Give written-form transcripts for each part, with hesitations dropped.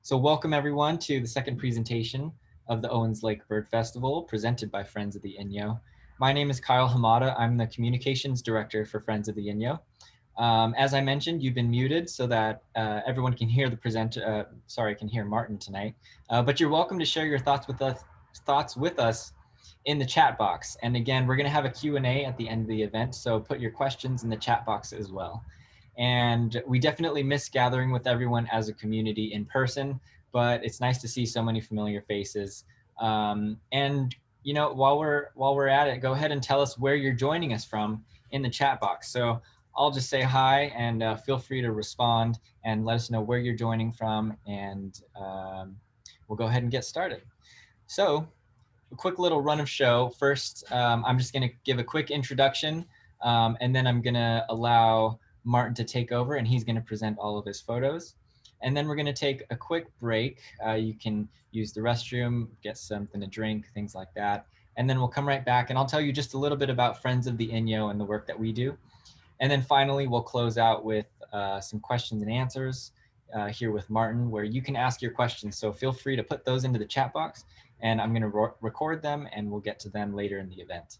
So welcome everyone to the second presentation of the Owens Lake Bird Festival presented by Friends of the Inyo. My name is Kyle Hamada. I'm the Communications Director for Friends of the Inyo. As I mentioned, you've been muted so that everyone can hear the presenter, can hear Martin tonight. But you're welcome to share your thoughts with us in the chat box. And again, we're gonna have a Q&A at the end of the event, so put your questions in the chat box as well. And we definitely miss gathering with everyone as a community in person, but it's nice to see so many familiar faces. And you know, while we're at it, go ahead and tell us where you're joining us from in the chat box. So I'll just say hi and feel free to respond and let us know where you're joining from, and we'll go ahead and get started. So a quick little run of show. First, I'm just going to give a quick introduction, and then I'm going to allow Martin to take over, and he's going to present all of his photos. And then we're going to take a quick break. You can use the restroom, get something to drink, things like that. And then we'll come right back, and I'll tell you just a little bit about Friends of the Inyo and the work that we do. And then finally, we'll close out with some questions and answers here with Martin, where you can ask your questions. So feel free to put those into the chat box, and I'm going to record them, and we'll get to them later in the event.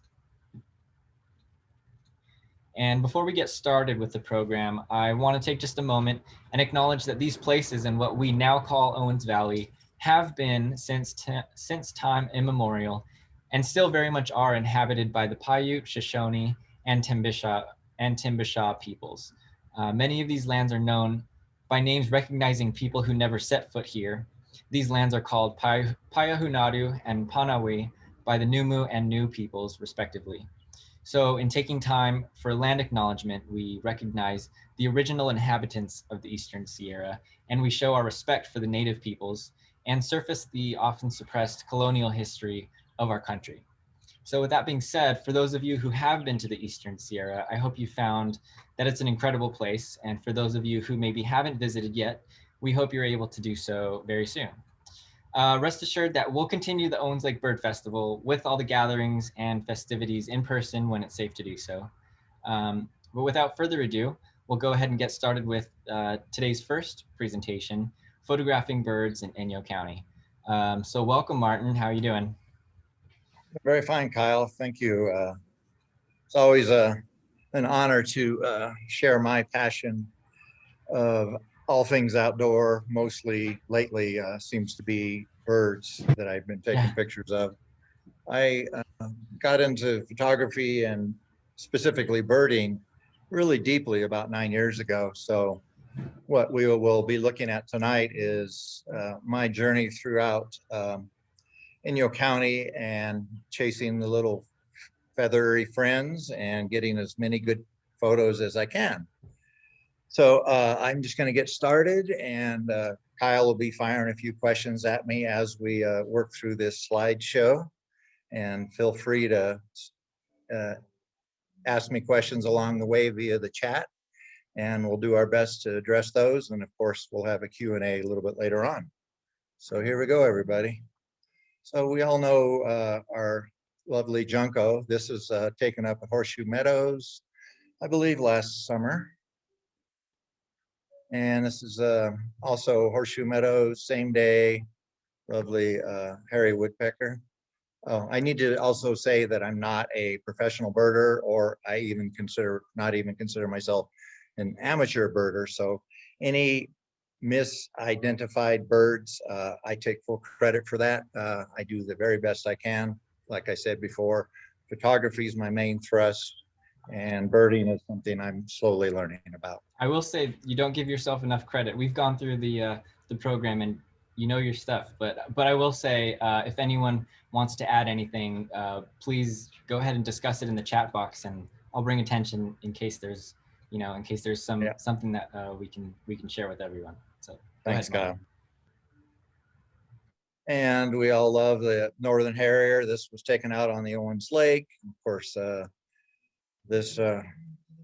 And before we get started with the program, I want to take just a moment and acknowledge that these places in what we now call Owens Valley have been since time immemorial, and still very much are inhabited by the Paiute, Shoshone, and Timbisha peoples. Many of these lands are known by names recognizing people who never set foot here. These lands are called Payahunadu and Panawi by the Numu and Nu peoples, respectively. So in taking time for land acknowledgement, we recognize the original inhabitants of the Eastern Sierra, and we show our respect for the native peoples and surface the often suppressed colonial history of our country. So with that being said, for those of you who have been to the Eastern Sierra, I hope you found that it's an incredible place. And for those of you who maybe haven't visited yet, we hope you're able to do so very soon. Rest assured that we'll continue the Owens Lake Bird Festival with all the gatherings and festivities in person when it's safe to do so. But without further ado, we'll go ahead and get started with today's first presentation, Photographing Birds in Inyo County. So welcome, Martin. How are you doing? Very fine, Kyle. Thank you. It's always an honor to share my passion of all things outdoor. Mostly lately seems to be birds that I've been taking pictures of. I got into photography and specifically birding really deeply about 9 years ago. So what we will be looking at tonight is my journey throughout Inyo County and chasing the little feathery friends and getting as many good photos as I can. So I'm just going to get started, and Kyle will be firing a few questions at me as we work through this slideshow. And feel free to ask me questions along the way via the chat, and we'll do our best to address those. And of course, we'll have a Q&A a little bit later on. So here we go, everybody. So we all know our lovely Junco. This is taken up at Horseshoe Meadows, I believe last summer. And this is also Horseshoe Meadows, same day, lovely hairy woodpecker. Oh, I need to also say that I'm not a professional birder, or I even not even consider myself an amateur birder. So any misidentified birds, I take full credit for that. I do the very best I can. Like I said before, photography is my main thrust, and birding is something I'm slowly learning about. I will say you don't give yourself enough credit. We've gone through the program, and you know your stuff. But I will say, if anyone wants to add anything, please go ahead and discuss it in the chat box, and I'll bring attention in case there's something that we can share with everyone. So thanks, Kyle. And we all love the northern harrier. This was taken out on the Owens Lake. Of course, this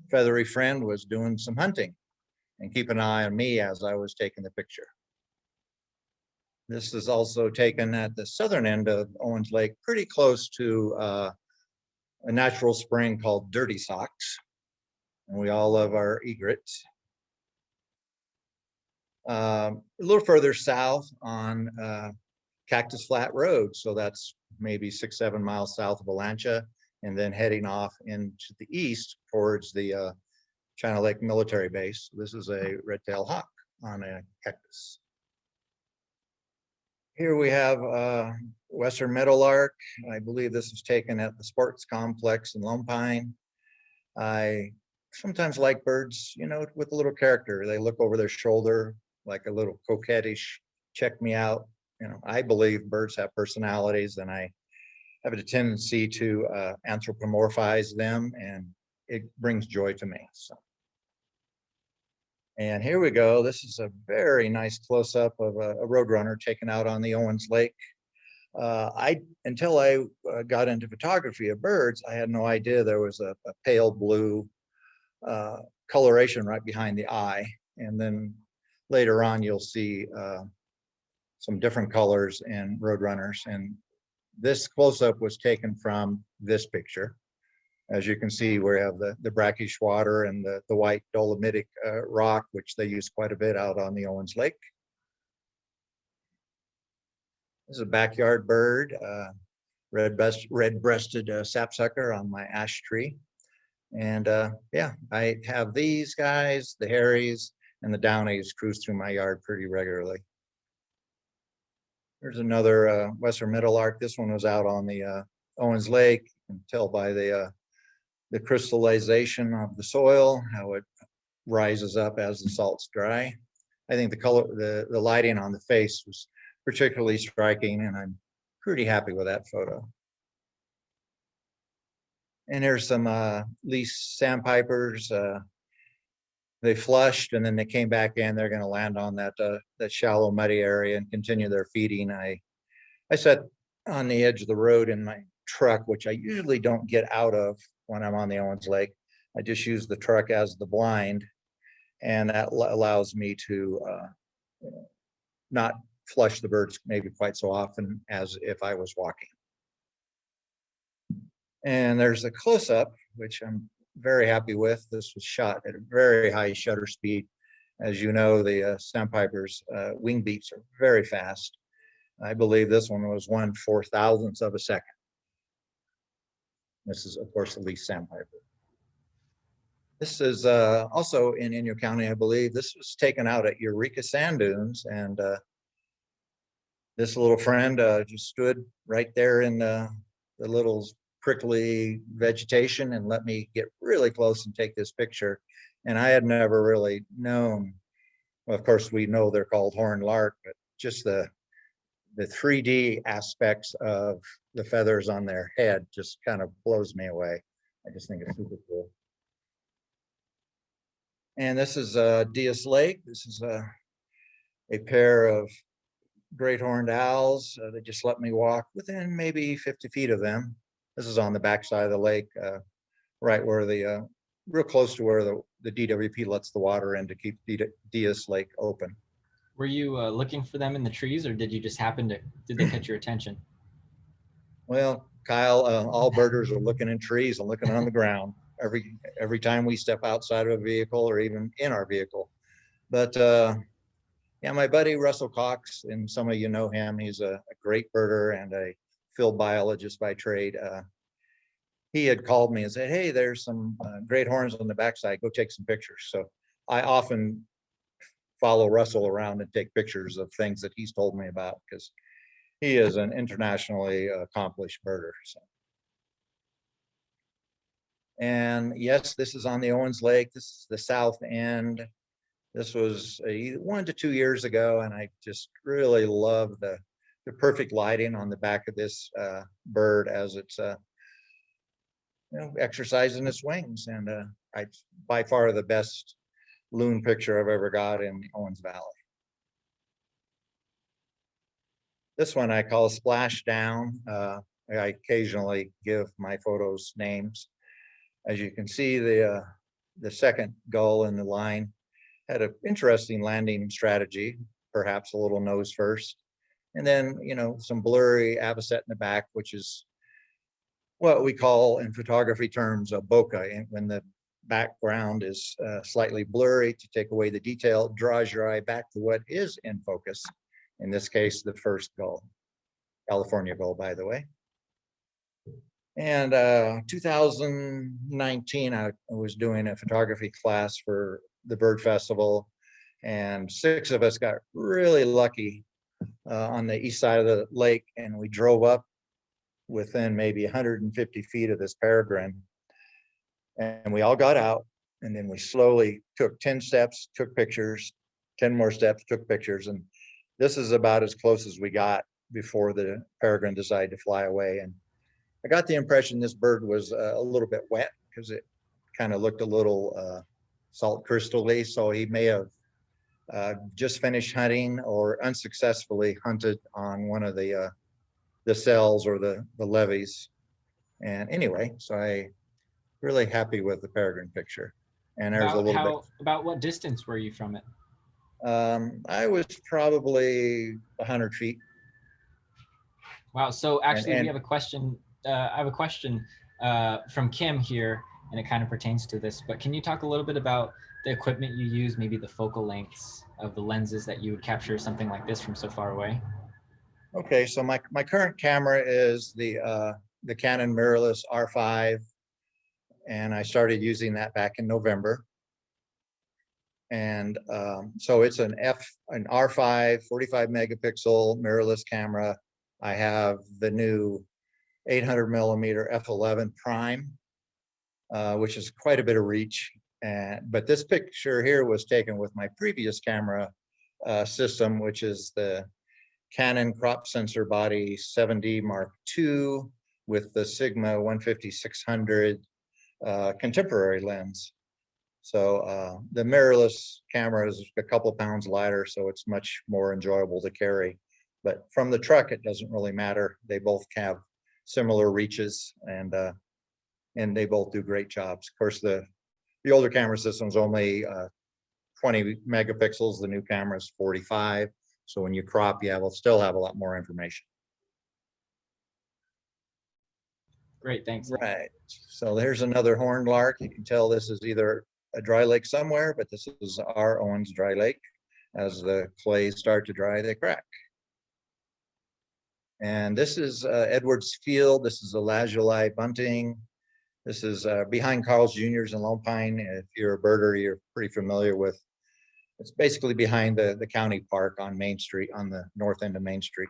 feathery friend was doing some hunting, and keep an eye on me as I was taking the picture. This is also taken at the southern end of Owens Lake, pretty close to a natural spring called Dirty Socks. And we all love our egrets. A little further south on Cactus Flat Road. So that's maybe 6-7 miles south of Alancha, and then heading off into the east towards the China Lake Military Base. This is a red-tailed hawk on a cactus. Here we have Western Meadowlark. I believe this was taken at the sports complex in Lone Pine. I sometimes like birds, you know, with a little character. They look over their shoulder like a little coquettish, check me out. You know, I believe birds have personalities, and I have a tendency to anthropomorphize them, and it brings joy to me. So. And here we go. This is a very nice close-up of a roadrunner taken out on the Owens Lake. Until I got into photography of birds, I had no idea there was a pale blue coloration right behind the eye. And then later on, you'll see some different colors in roadrunners. And this close-up was taken from this picture. As you can see, we have the brackish water and the white dolomitic rock, which they use quite a bit out on the Owens Lake. This is a backyard bird, red-breasted sapsucker on my ash tree. And yeah, I have these guys, the Harrys and the Downies, cruise through my yard pretty regularly. There's another Western Meadowlark. This one was out on the Owens Lake. You can tell by the crystallization of the soil, how it rises up as the salt's dry. I think the color, the lighting on the face was particularly striking, and I'm pretty happy with that photo. And here's some least sandpipers. They flushed and then they came back in. They're going to land on that shallow, muddy area and continue their feeding. I sat on the edge of the road in my truck, which I usually don't get out of when I'm on the Owens Lake. I just use the truck as the blind, and that allows me to not flush the birds maybe quite so often as if I was walking. And there's a close-up, which I'm very happy with. This was shot at a very high shutter speed. As you know, the sandpipers' wing beats are very fast. I believe this one was 1/4000th of a second. This is, of course, the least sandpiper. This is also in Inyo County, I believe. This was taken out at Eureka Sand Dunes, and this little friend just stood right there in the little prickly vegetation and let me get really close and take this picture. And I had never really known, well, of course, we know they're called horned lark, but just the 3D aspects of the feathers on their head just kind of blows me away. I just think it's super cool. And this is Diaz Lake. This is a pair of great horned owls. They just let me walk within maybe 50 feet of them. This is on the backside of the lake, right where real close to where the DWP lets the water in to keep Diaz Lake open. Were you looking for them in the trees, or did you just did they catch your attention? Well, Kyle, all birders are looking in trees and looking on the ground every time we step outside of a vehicle or even in our vehicle. But yeah, my buddy Russell Cox, and some of you know him, he's a great birder and a field biologist by trade. He had called me and said, hey, there's some great horns on the backside, go take some pictures. So I often follow Russell around and take pictures of things that he's told me about, because he is an internationally accomplished birder. So. And yes, this is on the Owens Lake. This is the south end. This was 1 to 2 years ago, and I just really love the perfect lighting on the back of this bird as it's exercising its wings. And it's by far the best loon picture I've ever got in the Owens Valley. This one I call Splashdown. I occasionally give my photos names. As you can see, the second gull in the line had an interesting landing strategy, perhaps a little nose first. And then, some blurry avocet in the back, which is what we call in photography terms a bokeh, when the background is slightly blurry to take away the detail, draws your eye back to what is in focus. In this case, the first gull, California gull, by the way. And 2019, I was doing a photography class for the Bird Festival, and 6 of us got really lucky on the east side of the lake, and we drove up within maybe 150 feet of this peregrine. And we all got out, and then we slowly took 10 steps, took pictures, 10 more steps, took pictures. And this is about as close as we got before the peregrine decided to fly away. And I got the impression this bird was a little bit wet because it kind of looked a little salt crystal-y. So he may have just finished hunting or unsuccessfully hunted on one of the cells or the levees. And anyway, so I really happy with the peregrine picture. And there's a little bit. About what distance were you from it? I was probably 100 feet. Wow. So actually, we have a question. I have a question from Kim here, and it kind of pertains to this. But can you talk a little bit about the equipment you use, maybe the focal lengths of the lenses that you would capture something like this from so far away? Okay, so my current camera is the Canon mirrorless R5. And I started using that back in November. And so it's an R5 45 megapixel mirrorless camera. I have the new 800 millimeter f11 prime, which is quite a bit of reach. But this picture here was taken with my previous camera system, which is the Canon crop sensor body 7D Mark II with the Sigma 150-600 contemporary lens. So the mirrorless camera is a couple of pounds lighter, so it's much more enjoyable to carry. But from the truck, it doesn't really matter. They both have similar reaches, and they both do great jobs. Of course, the older camera system is only 20 megapixels. The new camera is 45. So when you crop, you still have a lot more information. Great, thanks. Right. So there's another horned lark. You can tell this is either a dry lake somewhere, but this is our Owens dry lake. As the clays start to dry, they crack. And this is Edwards Field. This is a lazuli bunting. This is behind Carl's Jr.'s in Lone Pine. If you're a birder, you're pretty familiar with. It's basically behind the county park on Main Street, on the north end of Main Street.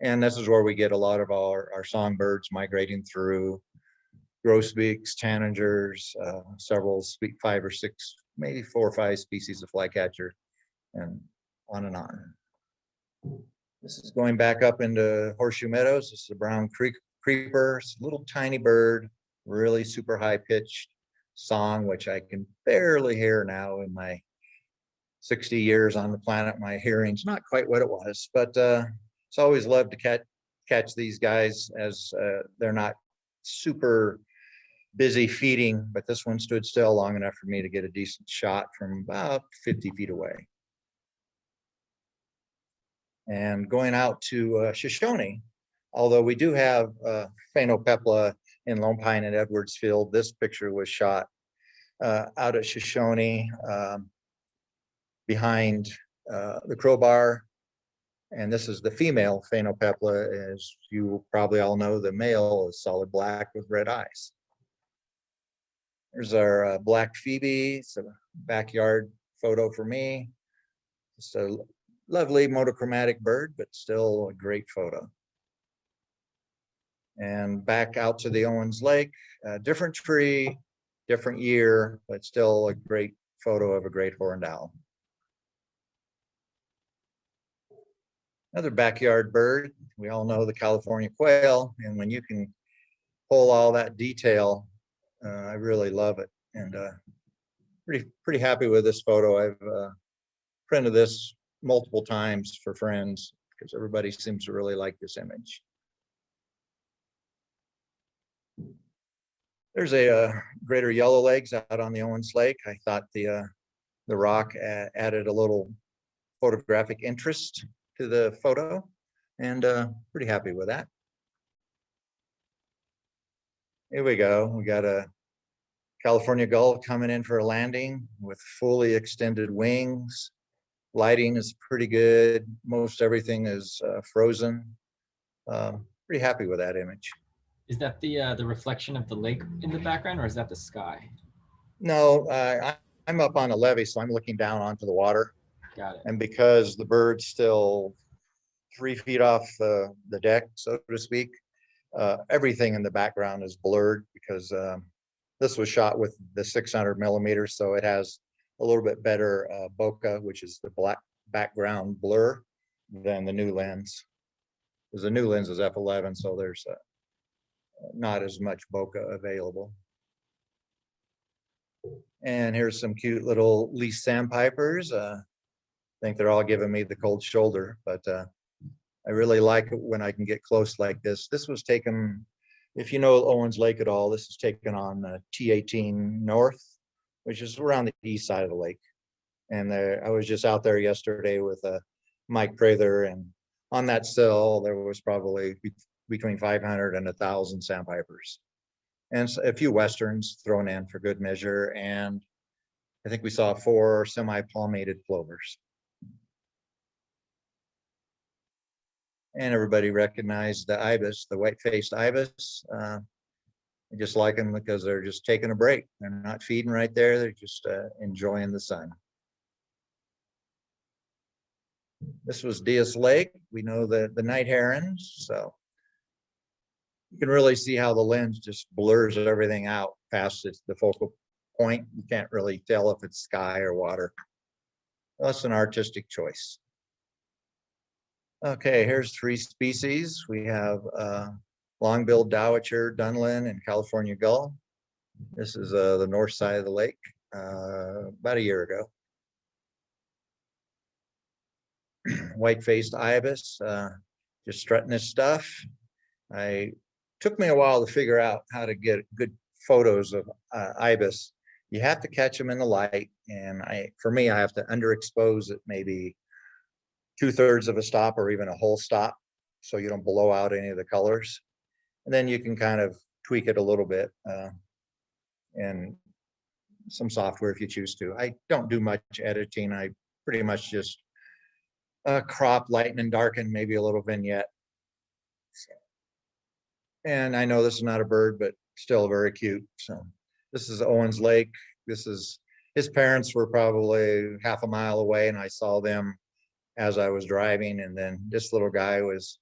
And this is where we get a lot of our songbirds migrating through: grosbeaks, tanagers, several 5 or 6, maybe 4 or 5 species of flycatcher, and on and on. This is going back up into Horseshoe Meadows. This is a brown creeper. It's a little tiny bird, really super high pitched song, which I can barely hear now in my 60 years on the planet. My hearing's not quite what it was, but it's always loved to catch these guys as they're not super busy feeding, but this one stood still long enough for me to get a decent shot from about 50 feet away. And going out to Shoshone, although we do have phainopepla in Lone Pine and Edwards Field, this picture was shot out at Shoshone behind the crowbar. And this is the female phainopepla. As you probably all know, the male is solid black with red eyes. Here's our black phoebe. It's a backyard photo for me. It's a lovely monochromatic bird, but still a great photo. And back out to the Owens Lake, different tree, different year, but still a great photo of a great horned owl. Another backyard bird, we all know the California quail, and when you can pull all that detail, I really love it. And pretty happy with this photo. I've printed this multiple times for friends because everybody seems to really like this image. There's a greater yellowlegs out on the Owens Lake. I thought the rock added a little photographic interest to the photo, and pretty happy with that. Here we go. We got a California gull coming in for a landing with fully extended wings. Lighting is pretty good. Most everything is frozen. Pretty happy with that image. Is that the reflection of the lake in the background, or is that the sky? No, I'm up on a levee, so I'm looking down onto the water. Got it. And because the bird's still 3 feet off the deck, so to speak, everything in the background is blurred because this was shot with the 600 millimeters, so it has a little bit better bokeh, which is the black background blur, than the new lens. Because the new lens is f11, so there's not as much bokeh available. And here's some cute little least sandpipers. I think they're all giving me the cold shoulder, but I really like it when I can get close like this. This was taken, if you know Owens Lake at all, this is taken on T18 North, which is around the east side of the lake. And I was just out there yesterday with Mike Prather, and on that sill, there was probably between 500 and 1,000 sandpipers. And a few westerns thrown in for good measure. And I think we saw 4 semi-palmated plovers. And everybody recognized the ibis, the white-faced ibis. I just like them because they're just taking a break. They're not feeding right there. They're just enjoying the sun. This was Diaz Lake. We know the night herons, so you can really see how the lens just blurs everything out past the focal point. You can't really tell if it's sky or water. That's an artistic choice. Okay, here's 3 species. We have long-billed dowitcher, dunlin, and California gull. This is the north side of the lake about a year ago. White-faced ibis, just strutting his stuff. Took me a while to figure out how to get good photos of ibis. You have to catch them in the light, and for me, I have to underexpose it maybe 2/3 of a stop or even a whole stop, so you don't blow out any of the colors. And then you can kind of tweak it a little bit in some software if you choose to. I don't do much editing. I pretty much just crop, lighten, and darken, maybe a little vignette. And I know this is not a bird, but still very cute. So this is Owens Lake. His parents were probably half a mile away, and I saw them as I was driving. And then this little guy was,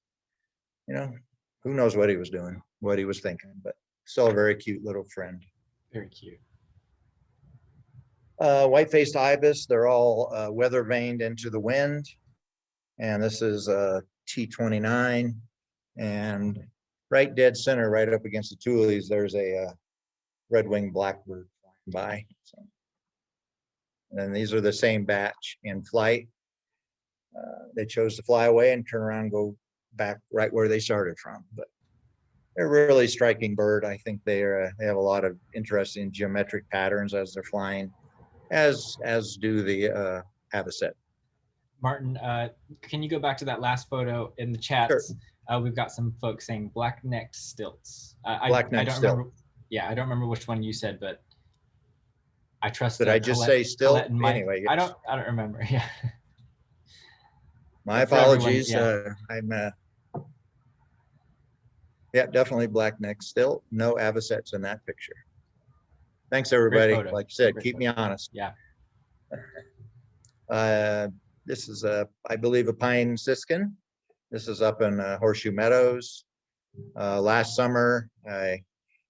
who knows what he was doing, what he was thinking, but still a very cute little friend. Very cute. White-faced ibis, they're all weather vaned into the wind. And this is T29. And right dead center, right up against the tules, there's a red-winged blackbird flying by. So, and these are the same batch in flight. They chose to fly away and turn around and go back right where they started from. But they're a really striking bird. I think they have a lot of interesting geometric patterns as they're flying, as do the avocet. Martin, can you go back to that last photo in the chats? Sure. We've got some folks saying black-necked stilts. Black-necked stilt. Remember. Yeah, I don't remember which one you said, but I trust. Did I just say stilt? Anyway, yes. I don't remember. Yeah. My apologies. Everyone, yeah, definitely black-necked stilt. No avocets in that picture. Thanks, everybody. Like you said, keep me honest. Yeah. This is I believe, a pine siskin. This is up in Horseshoe Meadows. Last summer, I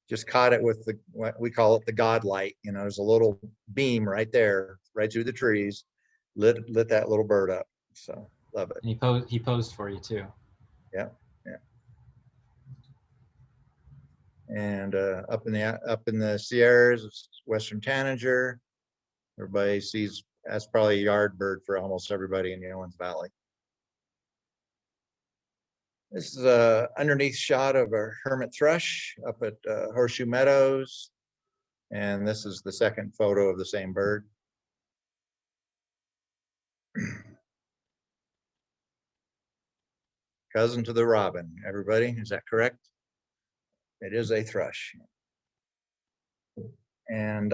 just caught it with what we call it the God light. There's a little beam right there, right through the trees, lit that little bird up. So love it. And he posed for you too. Yeah. And up in the Sierras, Western Tanager. Everybody sees that's probably a yard bird for almost everybody in the Owens Valley. This is a underneath shot of a hermit thrush up at Horseshoe Meadows. And this is the second photo of the same bird. Cousin to the robin, everybody, is that correct? It is a thrush. and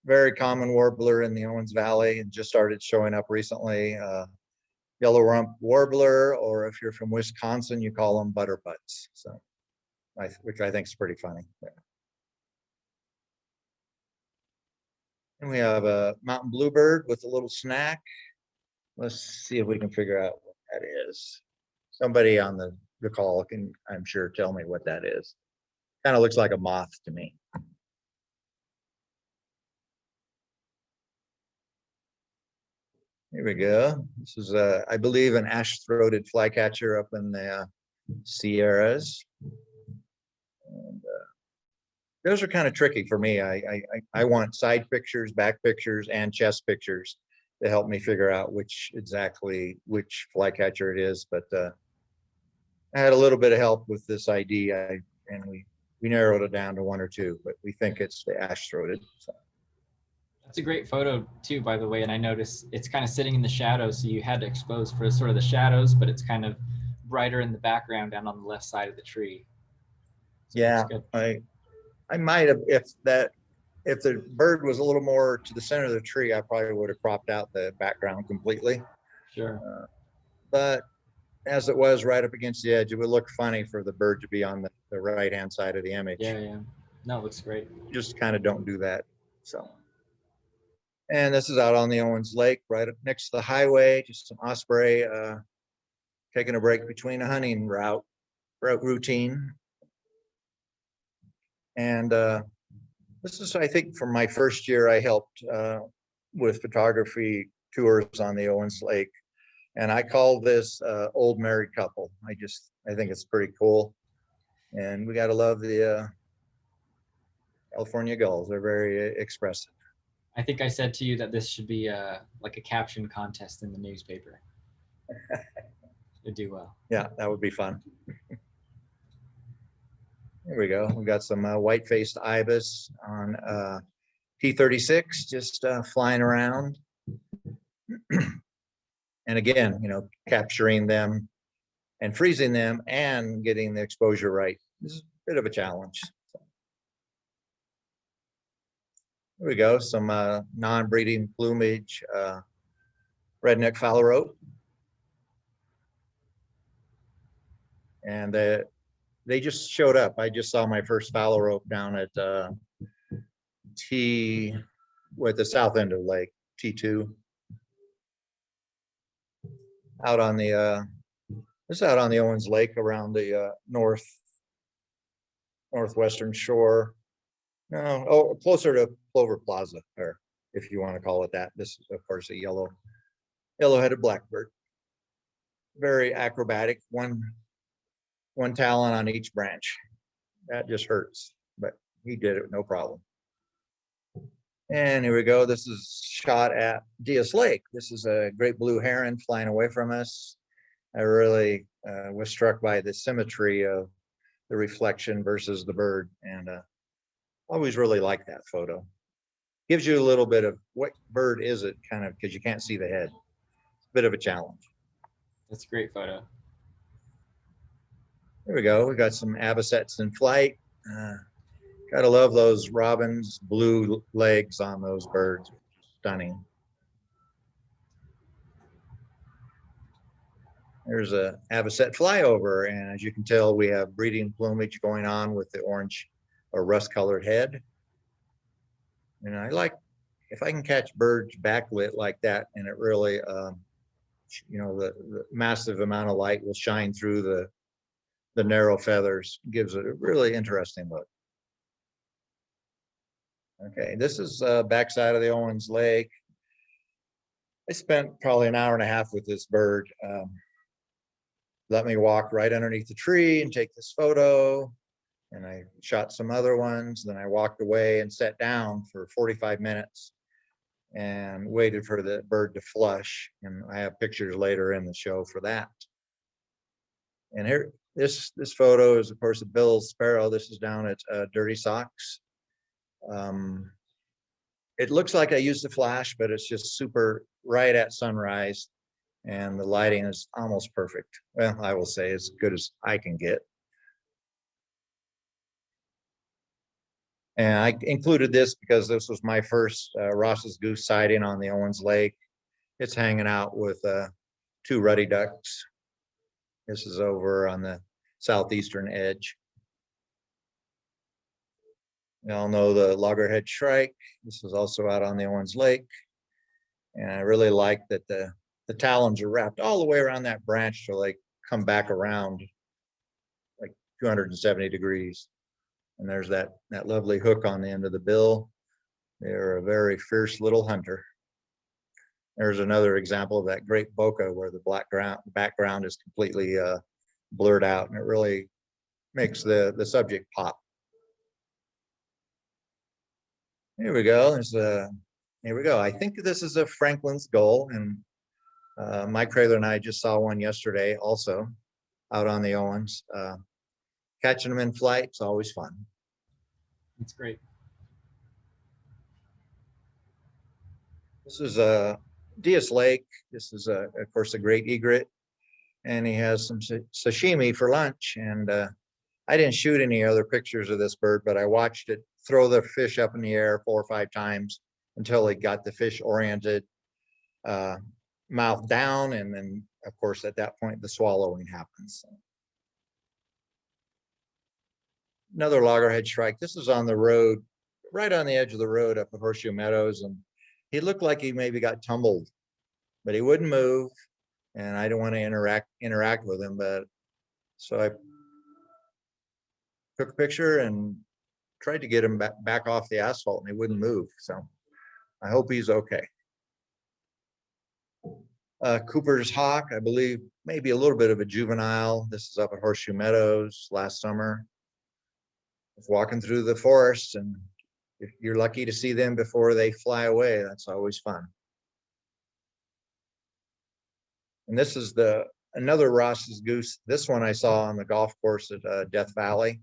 very common warbler in the Owens Valley, and just started showing up recently. Yellow rump warbler, or if you're from Wisconsin, you call them butterbutts. So, which I think is pretty funny. Yeah. And we have a mountain bluebird with a little snack. Let's see if we can figure out what that is. Somebody on the call can, I'm sure, tell me what that is. Kind of looks like a moth to me. Here we go. This is, I believe, an ash-throated flycatcher up in the Sierras. And, those are kind of tricky for me. I want side pictures, back pictures, and chest pictures to help me figure out which flycatcher it is. But I had a little bit of help with this ID, and we narrowed it down to one or two, but we think it's the ash-throated. So. That's a great photo too, by the way. And I noticed it's kind of sitting in the shadows, so you had to expose for sort of the shadows, but it's kind of brighter in the background down on the left side of the tree. So yeah, I might have, if the bird was a little more to the center of the tree, I probably would have cropped out the background completely. Sure. But as it was right up against the edge, it would look funny for the bird to be on the right-hand side of the image. Yeah. No, it looks great. Just kind of don't do that. So. And this is out on the Owens Lake, right up next to the highway, just some osprey taking a break between a hunting route routine. And this is, I think, from my first year, I helped with photography tours on the Owens Lake. And I call this old married couple. I think it's pretty cool. And we got to love the California gulls. They're very expressive. I think I said to you that this should be like a caption contest in the newspaper. It'd do well. Yeah, that would be fun. Here we go. We got some white-faced ibis on T36, just flying around. And again, capturing them and freezing them and getting the exposure right. This is a bit of a challenge. Here we go, some non-breeding plumage, redneck phalarope. And they just showed up. I just saw my first phalarope down at the south end of the lake, T2. Out on the, this is out on the Owens Lake around the northwestern shore. No, closer to Clover Plaza, or if you want to call it that. This is, of course, a yellow-headed blackbird. Very acrobatic, one talon on each branch. That just hurts, but he did it no problem. And here we go. This is shot at Diaz Lake. This is a great blue heron flying away from us. I really was struck by the symmetry of the reflection versus the bird, and always really like that photo. Gives you a little bit of what bird is it, kind of, because you can't see the head. It's a bit of a challenge. That's a great photo. There we go. We got some avocets in flight. Gotta love those robins' blue legs on those birds. Stunning. There's a avocet flyover, and as you can tell, we have breeding plumage going on with the orange or rust-colored head. And I like, if I can catch birds backlit like that, and it really, the massive amount of light will shine through the narrow feathers, gives it a really interesting look. Okay, this is backside of the Owens Lake. I spent probably an hour and a half with this bird. Let me walk right underneath the tree and take this photo. And I shot some other ones. Then I walked away and sat down for 45 minutes and waited for the bird to flush. And I have pictures later in the show for that. And here, this photo is, of course, a Bill's sparrow. This is down at Dirty Socks. It looks like I used a flash, but it's just super right at sunrise. And the lighting is almost perfect. Well, I will say as good as I can get. And I included this because this was my first Ross's goose sighting on the Owens Lake. It's hanging out with two ruddy ducks. This is over on the southeastern edge. You all know the loggerhead shrike. This is also out on the Owens Lake. And I really like that the talons are wrapped all the way around that branch so they come back around like 270 degrees. And there's that lovely hook on the end of the bill. They're a very fierce little hunter. There's another example of that great bokeh where the background is completely blurred out, and it really makes the subject pop. Here we go. Here we go. I think this is a Franklin's gull, and Mike Kraler and I just saw one yesterday also out on the Owens. Catching them in flight is always fun. That's great. This is a Diaz Lake. This is of course a great egret, and he has some sashimi for lunch. And I didn't shoot any other pictures of this bird, but I watched it throw the fish up in the air 4 or 5 times until it got the fish oriented, mouth down, and then of course at that point the swallowing happens. Another loggerhead shrike. This is on the road, right on the edge of the road up at Horseshoe Meadows, and he looked like he maybe got tumbled, but he wouldn't move, and I didn't want to interact with him. But so I took a picture and tried to get him back off the asphalt, and he wouldn't move. So I hope he's okay. Cooper's hawk, I believe, maybe a little bit of a juvenile. This is up at Horseshoe Meadows last summer. I was walking through the forest, and if you're lucky to see them before they fly away, that's always fun. And this is another Ross's goose. This one I saw on the golf course at Death Valley.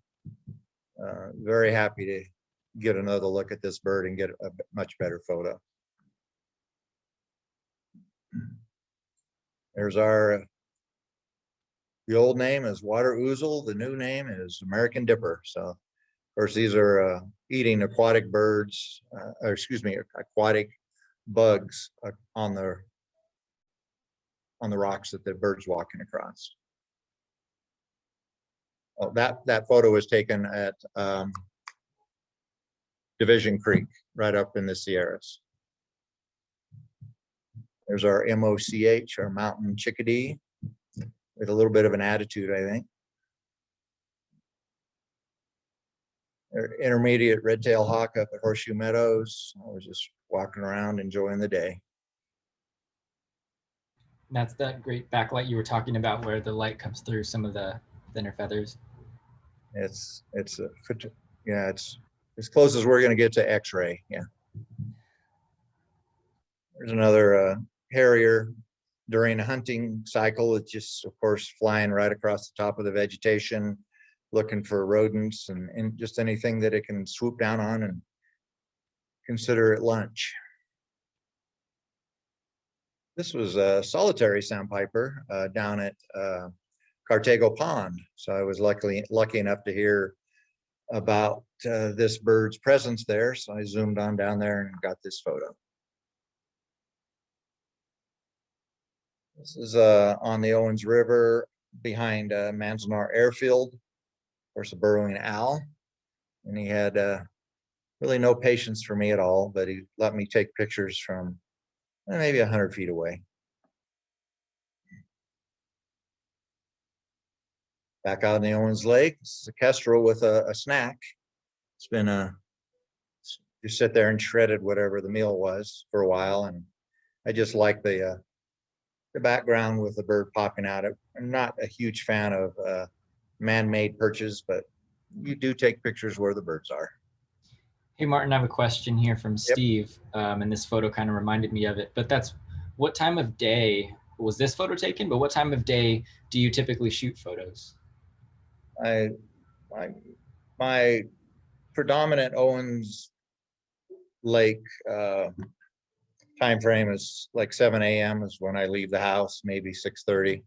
Very happy to get another look at this bird and get a much better photo. There's the old name is water ouzel. The new name is American dipper. So, of course, these are eating aquatic birds, or excuse me, aquatic bugs on the rocks that the bird's walking across. Oh, that photo was taken at Division Creek, right up in the Sierras. There's our MOCH, our mountain chickadee, with a little bit of an attitude, I think. Intermediate red-tailed hawk up at Horseshoe Meadows. I was just walking around enjoying the day. That's that great backlight you were talking about where the light comes through some of the thinner feathers. It's as close as we're going to get to X-ray. Yeah. There's another harrier during a hunting cycle. It's just, of course, flying right across the top of the vegetation, looking for rodents and just anything that it can swoop down on and consider it lunch. This was a solitary sandpiper down at Cartago Pond. So I was lucky enough to hear about this bird's presence there. So I zoomed on down there and got this photo. This is on the Owens River behind Manzanar Airfield. Of course, a burrowing owl. And he had really no patience for me at all, but he let me take pictures from maybe 100 feet away. Back out in the Owens Lake, this is a kestrel with a snack. It's been just sit there and shredded whatever the meal was for a while, and I just like the background with the bird popping out. I'm not a huge fan of man-made perches, but you do take pictures where the birds are. Hey, Martin, I have a question here from Steve, and this photo kind of reminded me of it, but that's what time of day was this photo taken, but what time of day do you typically shoot photos? My predominant Owens Lake time frame is like 7 a.m. is when I leave the house, maybe 6:30.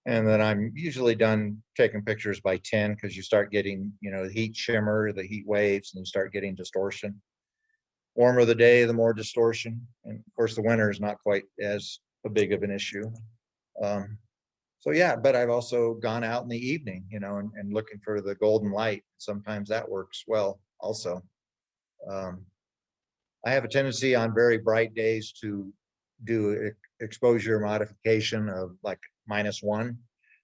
And then I'm usually done taking pictures by 10 because you start getting, the heat shimmer, the heat waves, and you start getting distortion. Warmer the day, the more distortion. And of course, the winter is not quite as big of an issue. Um, so yeah, but I've also gone out in the evening, and looking for the golden light. Sometimes that works well also. Um, I have a tendency on very bright days to do exposure modification of like -1,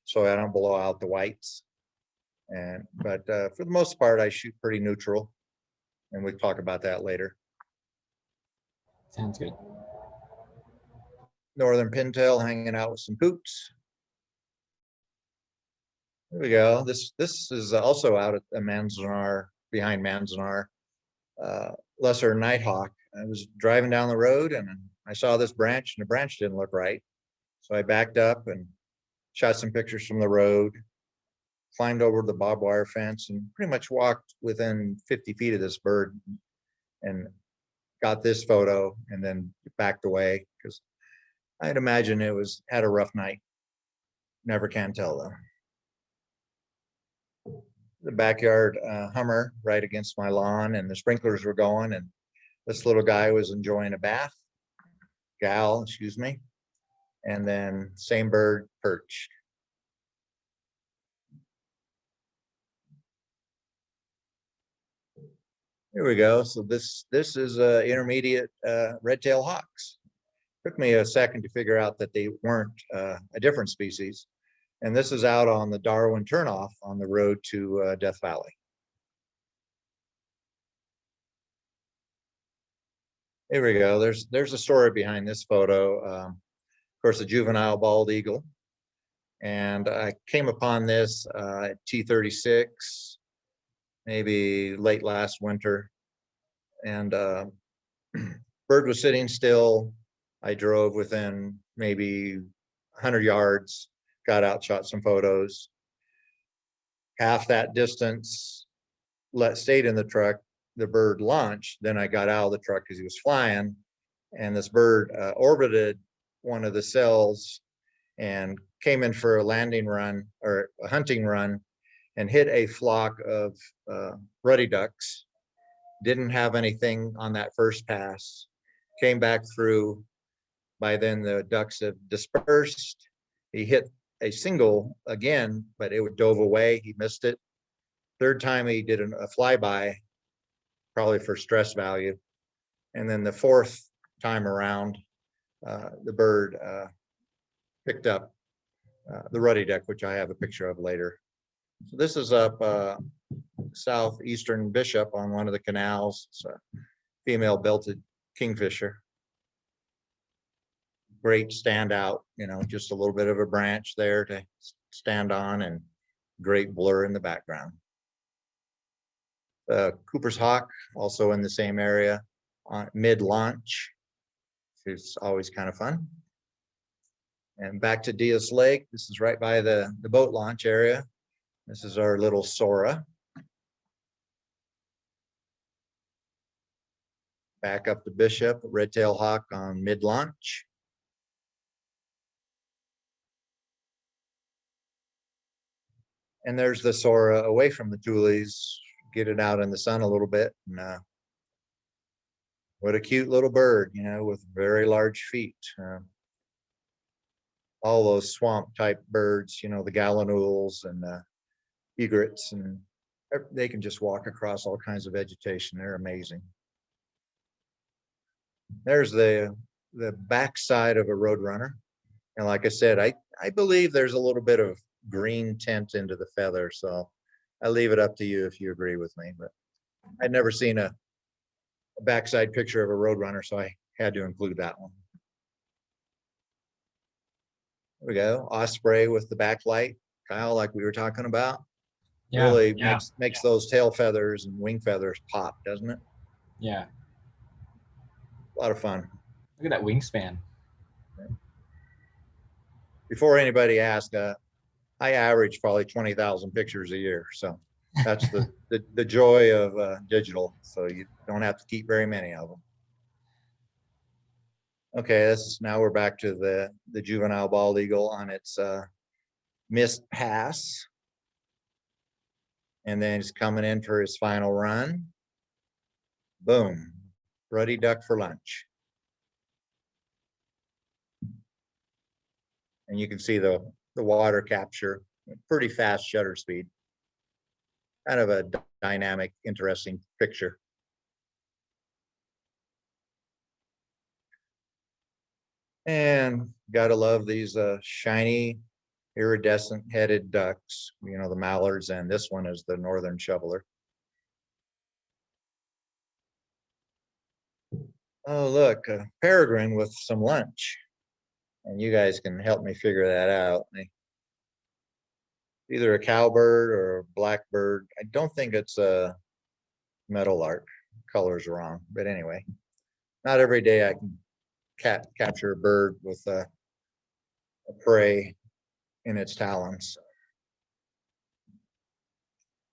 so I don't blow out the whites. But for the most part, I shoot pretty neutral, and we'll talk about that later. Sounds good. Northern pintail hanging out with some poots. There we go. This is also out at Manzanar, behind Manzanar. Lesser nighthawk. I was driving down the road and I saw this branch, and the branch didn't look right. So I backed up and shot some pictures from the road, climbed over the barbed wire fence, and pretty much walked within 50 feet of this bird and got this photo, and then backed away because I'd imagine it had a rough night. Never can tell though. The backyard Hummer right against my lawn, and the sprinklers were going, and this little guy was enjoying a bath. Gal, excuse me. And then same bird perched. Here we go. So this is intermediate red-tailed hawks. Took me a second to figure out that they weren't a different species. And this is out on the Darwin turnoff on the road to Death Valley. Here we go. There's a story behind this photo. Of course, a juvenile bald eagle. And I came upon this at T36, maybe late last winter. And bird was sitting still. I drove within maybe 100 yards, got out, shot some photos. Half that distance, stayed in the truck. The bird launched. Then I got out of the truck because he was flying. And this bird orbited one of the cells and came in for a landing run or a hunting run and hit a flock of ruddy ducks. Didn't have anything on that first pass. Came back through. By then the ducks have dispersed. He hit a single again, but it dove away. He missed it. Third time he did a flyby, probably for stress value. And then the fourth time around, the bird picked up the ruddy duck, which I have a picture of later. So this is up southeastern Bishop on one of the canals. It's a female belted kingfisher. Great standout, just a little bit of a branch there to stand on, and great blur in the background. Cooper's hawk, also in the same area, on mid-launch. It's always kind of fun. And back to Diaz Lake. This is right by the boat launch area. This is our little Sora. Back up to Bishop, red-tailed hawk on mid-launch. And there's the Sora away from the tules, get it out in the sun a little bit. And what a cute little bird, with very large feet. All those swamp type birds, the gallinules and egrets, and they can just walk across all kinds of vegetation. They're amazing. There's the backside of a roadrunner. And like I said, I believe there's a little bit of green tint into the feather. So I leave it up to you if you agree with me, but I'd never seen a backside picture of a roadrunner, so I had to include that one. There we go. Osprey with the backlight, Kyle, like we were talking about. Yeah. Really makes those tail feathers and wing feathers pop, doesn't it? Yeah. A lot of fun. Look at that wingspan. Before anybody asks, I average probably 20,000 pictures a year. So that's the joy of digital. So you don't have to keep very many of them. Okay, now we're back to the juvenile bald eagle on its missed pass. And then he's coming in for his final run. Boom, ruddy duck for lunch. And you can see the water capture, pretty fast shutter speed. Kind of a dynamic, interesting picture. And gotta love these shiny, iridescent headed ducks, you know, the mallards, and this one is the northern shoveler. Oh, look, a peregrine with some lunch. And you guys can help me figure that out. Either a cowbird or a blackbird. I don't think it's a meadowlark. Color's wrong, but anyway, not every day I can capture a bird with a prey in its talons.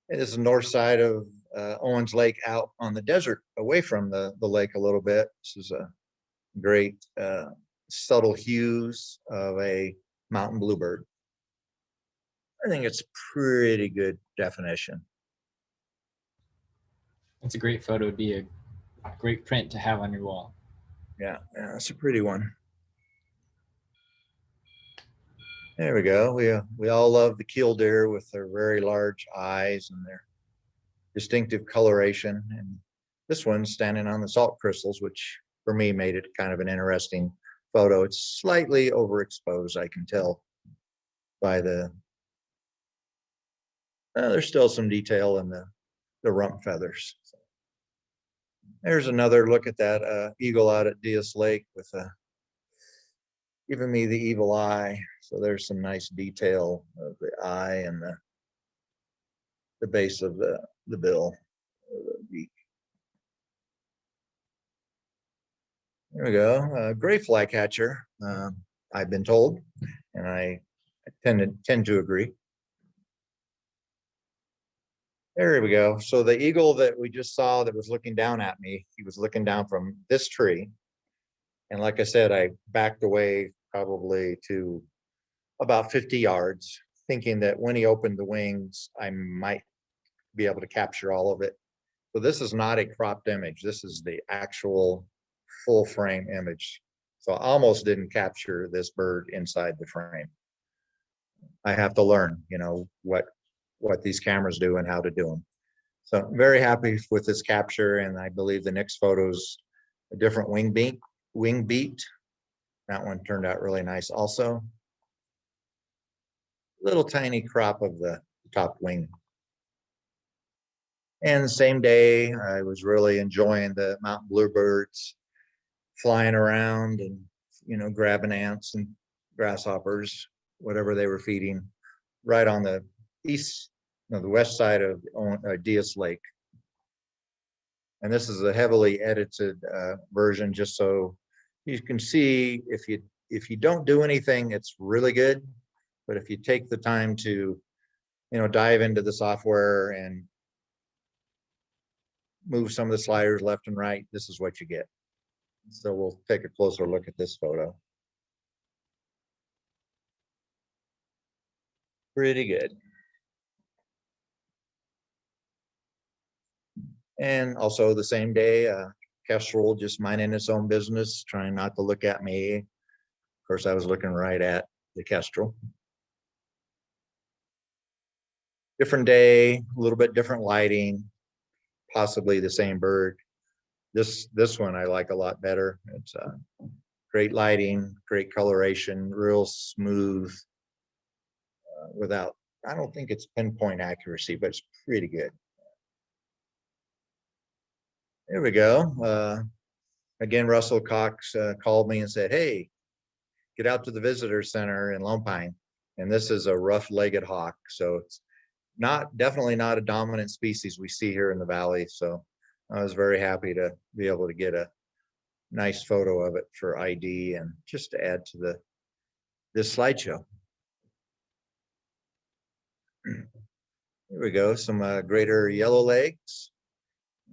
It is the north side of Owens Lake, out on the desert, away from the lake a little bit. This is a great subtle hues of a mountain bluebird. I think it's pretty good definition. It's a great photo. It'd be a great print to have on your wall. Yeah, it's a pretty one. There we go. We all love the killdeer with their very large eyes and their distinctive coloration. And this one's standing on the salt crystals, which for me made it kind of an interesting photo. It's slightly overexposed, I can tell by the, there's still some detail in the rump feathers. There's another look at that eagle out at Diaz Lake with giving me the evil eye. So there's some nice detail of the eye and the base of the bill, or the beak. There we go. Gray flycatcher, I've been told, and I tend to agree. There we go. So the eagle that we just saw that was looking down at me, he was looking down from this tree. And like I said, I backed away probably to about 50 yards, thinking that when he opened the wings, I might be able to capture all of it. So this is not a cropped image. This is the actual full frame image. So I almost didn't capture this bird inside the frame. I have to learn, you know, what these cameras do and how to do them. So I'm very happy with this capture, and I believe the next photo's a different wing beat. That one turned out really nice also. Little tiny crop of the top wing. And the same day, I was really enjoying the mountain bluebirds flying around and, you know, grabbing ants and grasshoppers, whatever they were feeding, right on the the west side of Diaz Lake. And this is a heavily edited version, just so you can see if you don't do anything, it's really good. But if you take the time to, you know, dive into the software and move some of the sliders left and right, this is what you get. So we'll take a closer look at this photo. Pretty good. And also the same day, Kestrel just minding its own business, trying not to look at me. Of course, I was looking right at the Kestrel. Different day, a little bit different lighting, possibly the same bird. This one I like a lot better. It's great lighting, great coloration, real smooth, without, I don't think it's pinpoint accuracy, but it's pretty good. There we go. Again, Russell Cox called me and said, hey, get out to the visitor center in Lone Pine. And this is a rough-legged hawk. So it's definitely not a dominant species we see here in the valley. So I was very happy to be able to get a nice photo of it for ID and just to add to this slideshow. Here we go, some greater yellow legs.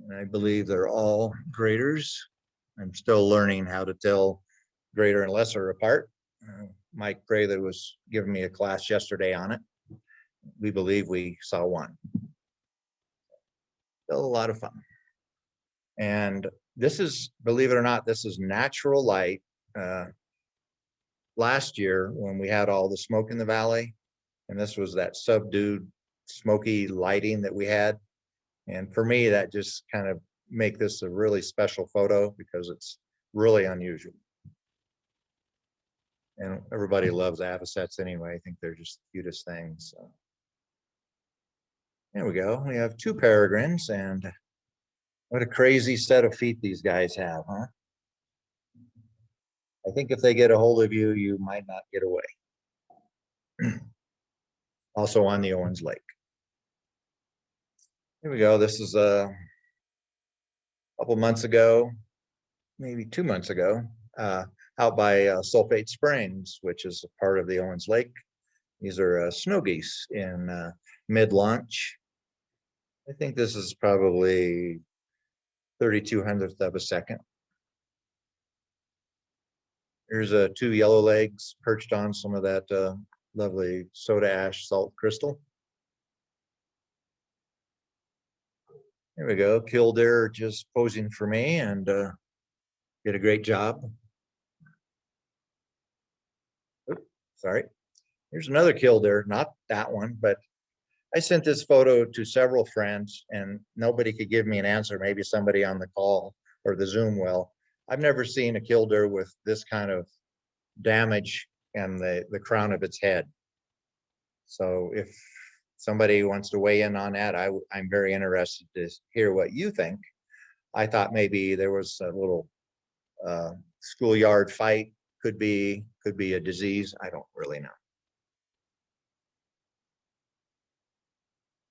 And I believe they're all graders. I'm still learning how to tell greater and lesser apart. Mike Prather was giving me a class yesterday on it. We believe we saw one. Still a lot of fun. And this is, believe it or not, this is natural light. Last year when we had all the smoke in the valley, and this was that subdued smoky lighting that we had. And for me, that just kind of make this a really special photo because it's really unusual. And everybody loves avocets anyway. I think they're just the cutest things. So. There we go. We have two peregrines, and what a crazy set of feet these guys have, huh? I think if they get a hold of you, you might not get away. Also on the Owens Lake. Here we go. This is a couple months ago, maybe 2 months ago, out by Sulphate Springs, which is a part of the Owens Lake. These are snow geese in mid-launch. I think this is probably 3200th of a second. Here's two yellow legs perched on some of that lovely soda ash salt crystal. There we go. Killdeer just posing for me and did a great job. Oops, sorry. Here's another killdeer, not that one, but I sent this photo to several friends and nobody could give me an answer. Maybe somebody on the call or the Zoom will. I've never seen a killdeer with this kind of damage and the crown of its head. So if somebody wants to weigh in on that, I'm very interested to hear what you think. I thought maybe there was a little schoolyard fight, could be a disease. I don't really know.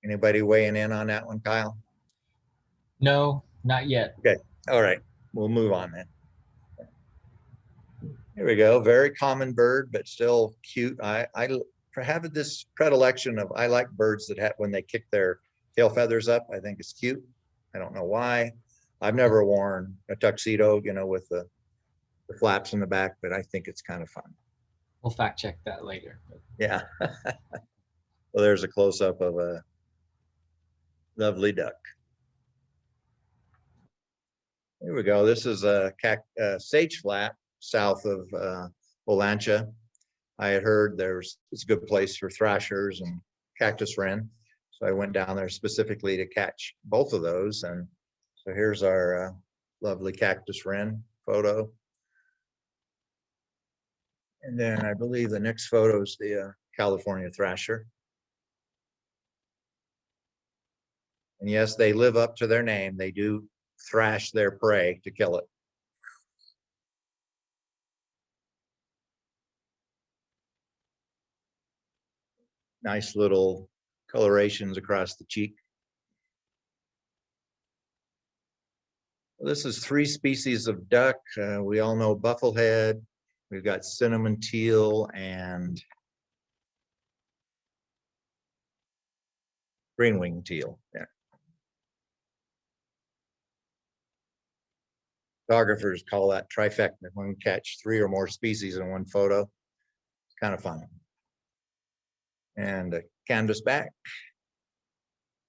Anybody weighing in on that one, Kyle? No, not yet. Okay, all right, we'll move on then. Here we go, very common bird, but still cute. I have this predilection of, I like birds that have, when they kick their tail feathers up, I think it's cute. I don't know why. I've never worn a tuxedo, you know, with the flaps in the back, but I think it's kind of fun. We'll fact check that later. Yeah. Well, there's a close-up of a lovely duck. Here we go. This is a sage flat south of Olancha. I had heard it's a good place for thrashers and cactus wren. So I went down there specifically to catch both of those. And so here's our lovely cactus wren photo. And then I believe the next photo is the California thrasher. And yes, they live up to their name. They do thrash their prey to kill it. Nice little colorations across the cheek. Well, this is 3 species of duck. We all know bufflehead. We've got cinnamon teal and green-winged teal. Yeah. Photographers call that trifecta, when you catch 3 or more species in one photo. It's kind of fun. And a canvasback.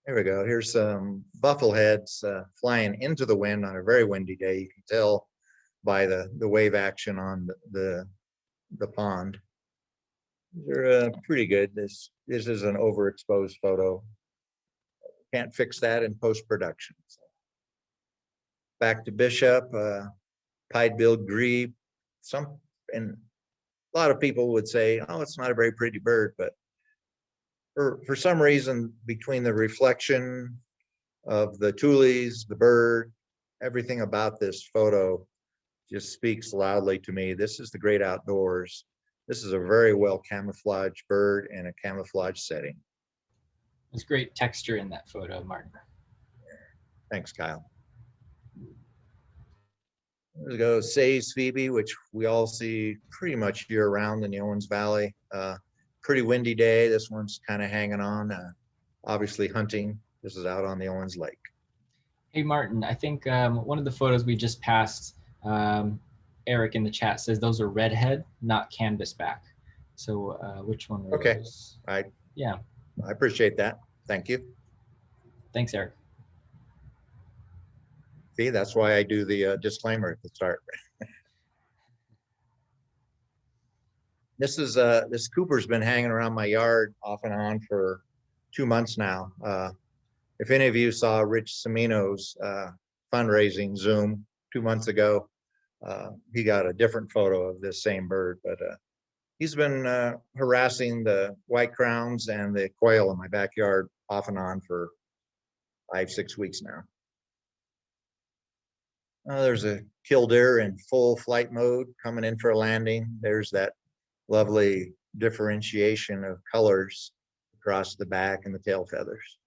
There we go. Here's some buffleheads flying into the wind on a very windy day. You can tell by the wave action on the pond. They're pretty good. This is an overexposed photo. Can't fix that in post-production. So. Back to Bishop, pied-billed grebe. And a lot of people would say, oh, it's not a very pretty bird, but for some reason, between the reflection of the tules, the bird, everything about this photo just speaks loudly to me. This is the great outdoors. This is a very well camouflaged bird in a camouflage setting. There's great texture in that photo, Martin. Thanks, Kyle. There we go, Say's Phoebe, which we all see pretty much year round in the Owens Valley. Pretty windy day. This one's kind of hanging on, obviously hunting. This is out on the Owens Lake. Hey, Martin, I think one of the photos we just passed, Eric in the chat says those are redhead, not canvasback. So which one were Okay, those? I Yeah, appreciate that. Thank you. thanks, Eric. See, that's why I do the disclaimer at the start. This Cooper's been hanging around my yard off and on for 2 months now. If any of you saw Rich Semino's fundraising Zoom 2 months ago, he got a different photo of this same bird, but he's been harassing the white crowns and the quail in my backyard off and on for 5-6 weeks now. There's a killdeer in full flight mode coming in for a landing. There's that lovely differentiation of colors across the back and the tail feathers.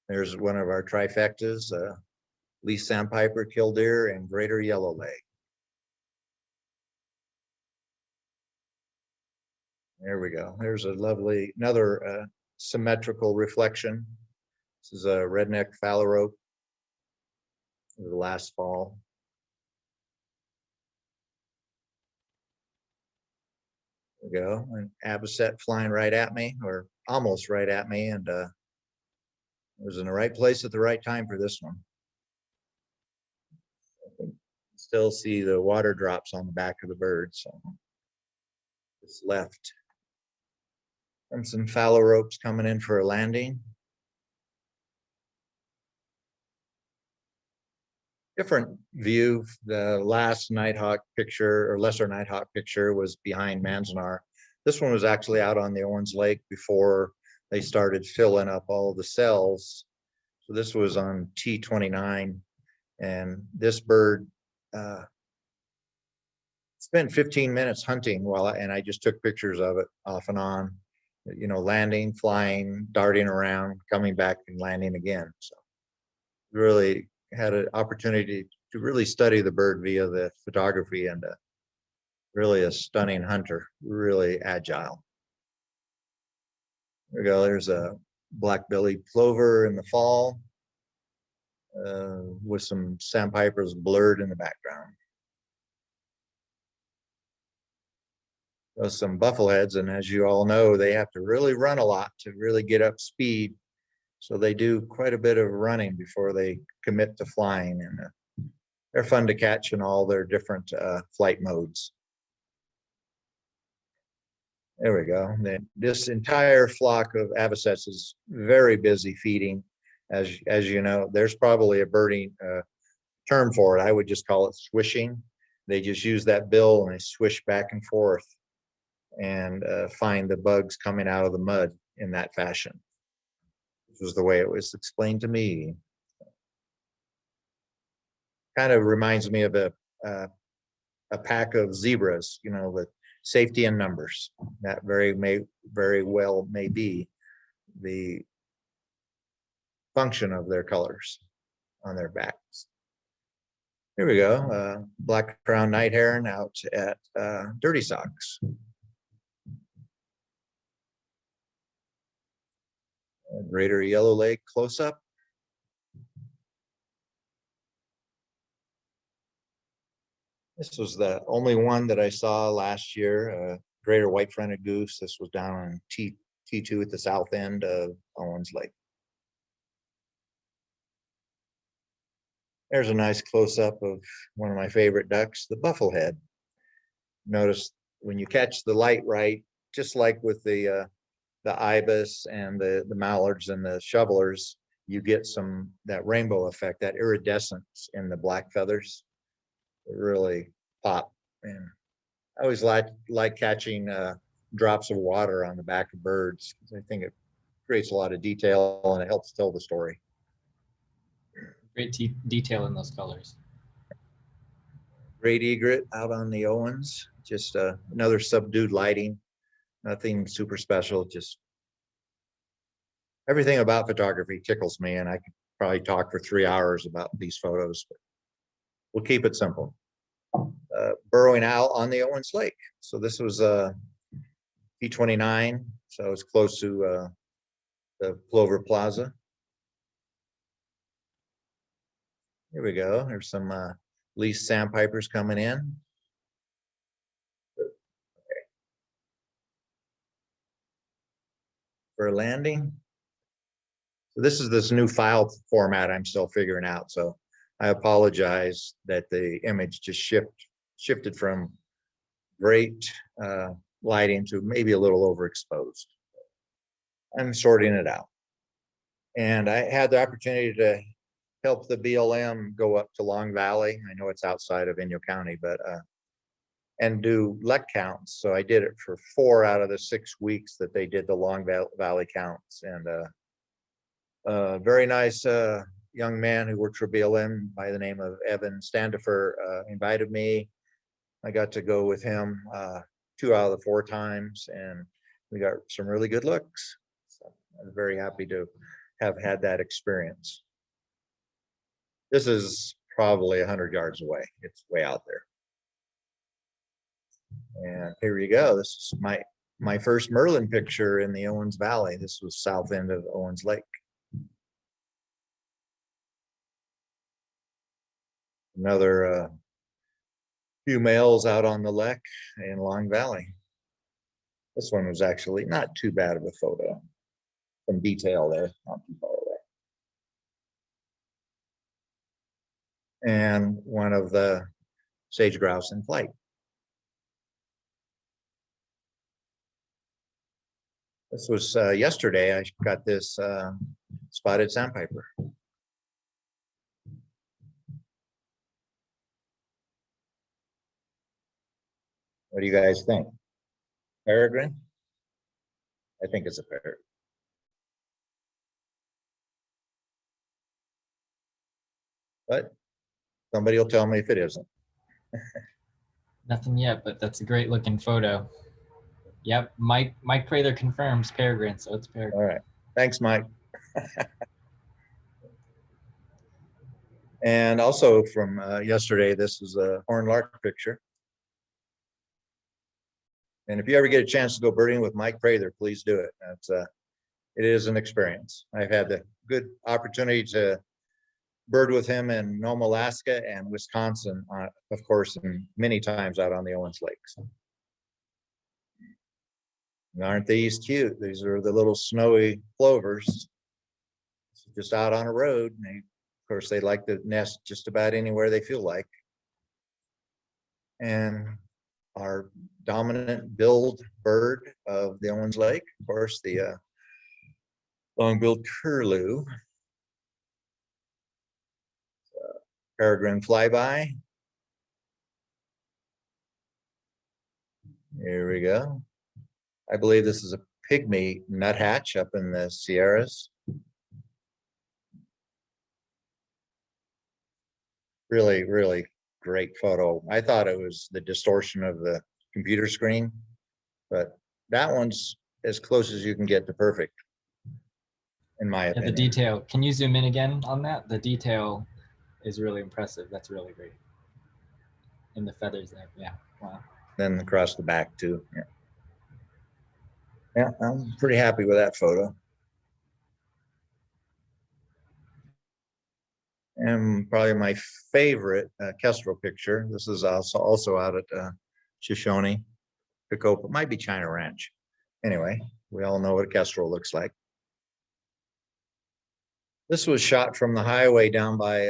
There's one of our trifectas, least sandpiper killdeer and greater yellow leg. There we go. There's a lovely, another symmetrical reflection. This is a redneck phalarope of the last fall. There we go. An avocet flying right at me, or almost right at me, and I was in the right place at the right time for this one. I can still see the water drops on the back of the bird, so it's left. And some phalaropes coming in for a landing. Different view. The last nighthawk picture, or lesser nighthawk picture, was behind Manzanar. This one was actually out on the Owens Lake before they started filling up all the cells. So this was on T29, and this bird spent 15 minutes hunting and I just took pictures of it off and on, you know, landing, flying, darting around, coming back and landing again. So really had an opportunity to really study the bird via the photography, and really a stunning hunter, really agile. There we go. There's a black-bellied plover in the fall with some sandpipers blurred in the background. There's some buffleheads, and as you all know, they have to really run a lot to really get up speed. So they do quite a bit of running before they commit to flying, and they're fun to catch in all their different flight modes. There we go. This entire flock of avocets is very busy feeding. As you know, there's probably a birding term for it. I would just call it swishing. They just use that bill and they swish back and forth and find the bugs coming out of the mud in that fashion. This was the way it was explained to me. Kind of reminds me of a pack of zebras, you know, with safety in numbers. That very well may be the function of their colors on their backs. Here we go, black crowned night heron out at Dirty Socks. Greater yellow leg close up. This was the only one that I saw last year, greater white fronted goose. This was down on T2 at the south end of Owens Lake. There's a nice close up of one of my favorite ducks, the bufflehead. Notice when you catch the light right, just like with the ibis and the mallards and the shovelers, you get that rainbow effect, that iridescence in the black feathers. It really pop. And I always like catching drops of water on the back of birds. I think it creates a lot of detail and it helps tell the story. Great detail in those colors. Great egret out on the Owens, just another subdued lighting, nothing super special, just everything about photography tickles me, and I could probably talk for 3 hours about these photos, but we'll keep it simple. Burrowing owl on the Owens Lake. So this was P29, so it's close to the Plover Plaza. Here we go. There's some least sandpipers coming in. for a landing. So this is this new file format I'm still figuring out. So I apologize that the image just shifted from great lighting to maybe a little overexposed. I'm sorting it out. And I had the opportunity to help the BLM go up to Long Valley. I know it's outside of Inyo County, but and do LEC counts. So I did it for 4 out of the 6 weeks that they did the Long Valley counts. And a very nice young man who works for BLM by the name of Evan Standifer invited me. I got to go with him 2 out of the 4 times, and we got some really good looks. So I was very happy to have had that experience. This is probably 100 yards away. It's way out there. And here you go. This is my first Merlin picture in the Owens Valley. This was south end of Owens Lake. Another few males out on the lek in Long Valley. This one was actually not too bad of a photo. Some detail there, not too far away. And one of the sage grouse in flight. This was yesterday. I got this spotted sandpiper. What do you guys think? Peregrine? I think it's a peregrine. But somebody will tell me if it isn't. Nothing yet, but that's a great looking photo. Yep, Mike Prather confirms peregrine, so it's peregrine. All right, thanks, Mike. And also from yesterday, this is a horned lark picture. And if you ever get a chance to go birding with Mike Prather, please do it. It is an experience. I've had the good opportunity to bird with him in Nome, Alaska and Wisconsin, of course, and many times out on the Owens Lakes. And aren't these cute? These are the little snowy plovers just out on a road. And of course, they like to nest just about anywhere they feel like. And our dominant billed bird of the Owens Lake, of course, the long-billed curlew. Peregrine flyby. Here we go. I believe this is a pygmy nuthatch up in the Sierras. Really, really great photo. I thought it was the distortion of the computer screen, but that one's as close as you can get to perfect, in my opinion. The detail. Can you zoom in again on that? The detail is really impressive. That's really great. And the feathers there. Yeah. Wow. Then across the back too. Yeah. Yeah, I'm pretty happy with that photo. And probably my favorite kestrel picture. This is also out at Shoshone, Picopa, might be China Ranch. Anyway, we all know what a kestrel looks like. This was shot from the highway down by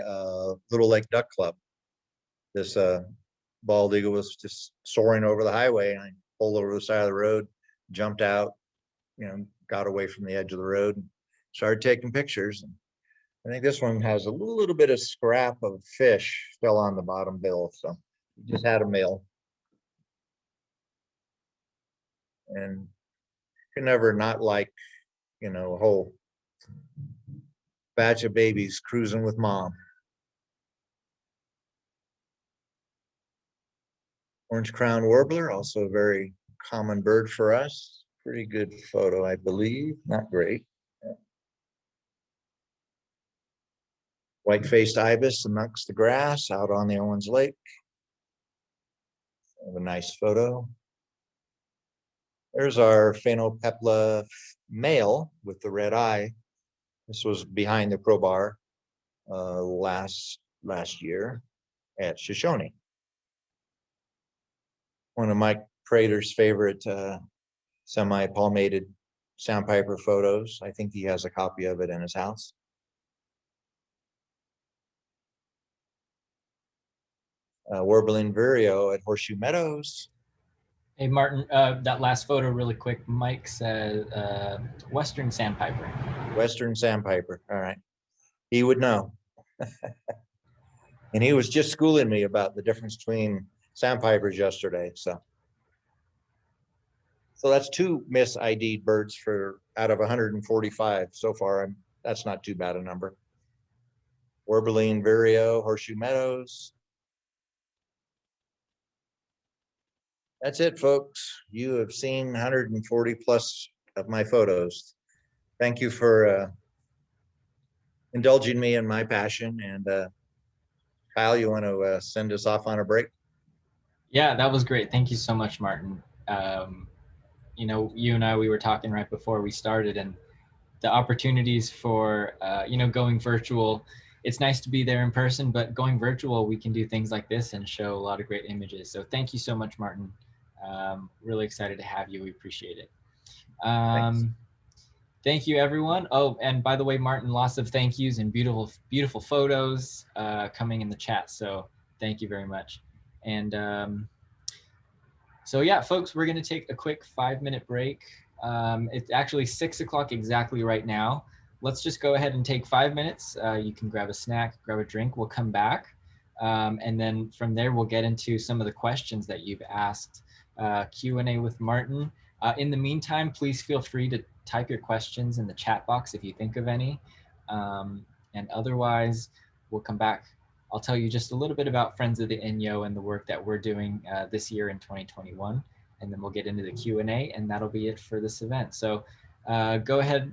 Little Lake Duck Club. This bald eagle was just soaring over the highway, and I pulled over the side of the road, jumped out, got away from the edge of the road, and started taking pictures. And I think this one has a little bit of scrap of fish still on the bottom bill, so we just had a meal. And you can never not like, a whole batch of babies cruising with mom. Orange crown warbler, also a very common bird for us. Pretty good photo, I believe. Not great. Yeah. White-faced ibis amongst the grass out on the Owens Lake. Have a nice photo. There's our Phainopepla male with the red eye. This was behind the crowbar last year at Shoshone. One of Mike Prater's favorite semi-palmated sandpiper photos. I think he has a copy of it in his house. Warbling vireo at Horseshoe Meadows. Hey, Martin, that last photo really quick. Mike said Western Sandpiper. Western sandpiper. All right. He would know. And he was just schooling me about the difference between sandpipers yesterday. So that's 2 mis-ID'd birds for out of 145 so far. That's not too bad a number. Warbling vireo, Horseshoe Meadows. That's it, folks. You have seen 140 plus of my photos. Thank you for indulging me in my passion. And Kyle, you want to send us off on a break? Yeah, that was great. Thank you so much, Martin. You know, you and I, we were talking right before we started, and the opportunities for, you know, going virtual. It's nice to be there in person, but going virtual, we can do things like this and show a lot of great images. So thank you so much, Martin. Really excited to have you. We appreciate it. Thanks. Thank you, everyone. Oh, and by the way, Martin, lots of thank yous and beautiful, beautiful photos coming in the chat. So thank you very much. And so yeah, folks, we're going to take a quick 5-minute break. It's actually 6 o'clock exactly right now. Let's just go ahead and take 5 minutes. You can grab a snack, grab a drink. We'll come back. And then from there, we'll get into some of the questions that you've asked, Q&A with Martin. In the meantime, please feel free to type your questions in the chat box if you think of any. And otherwise, we'll come back. I'll tell you just a little bit about Friends of the Inyo and the work that we're doing this year in 2021. And then we'll get into the Q&A, and that'll be it for this event. So go ahead.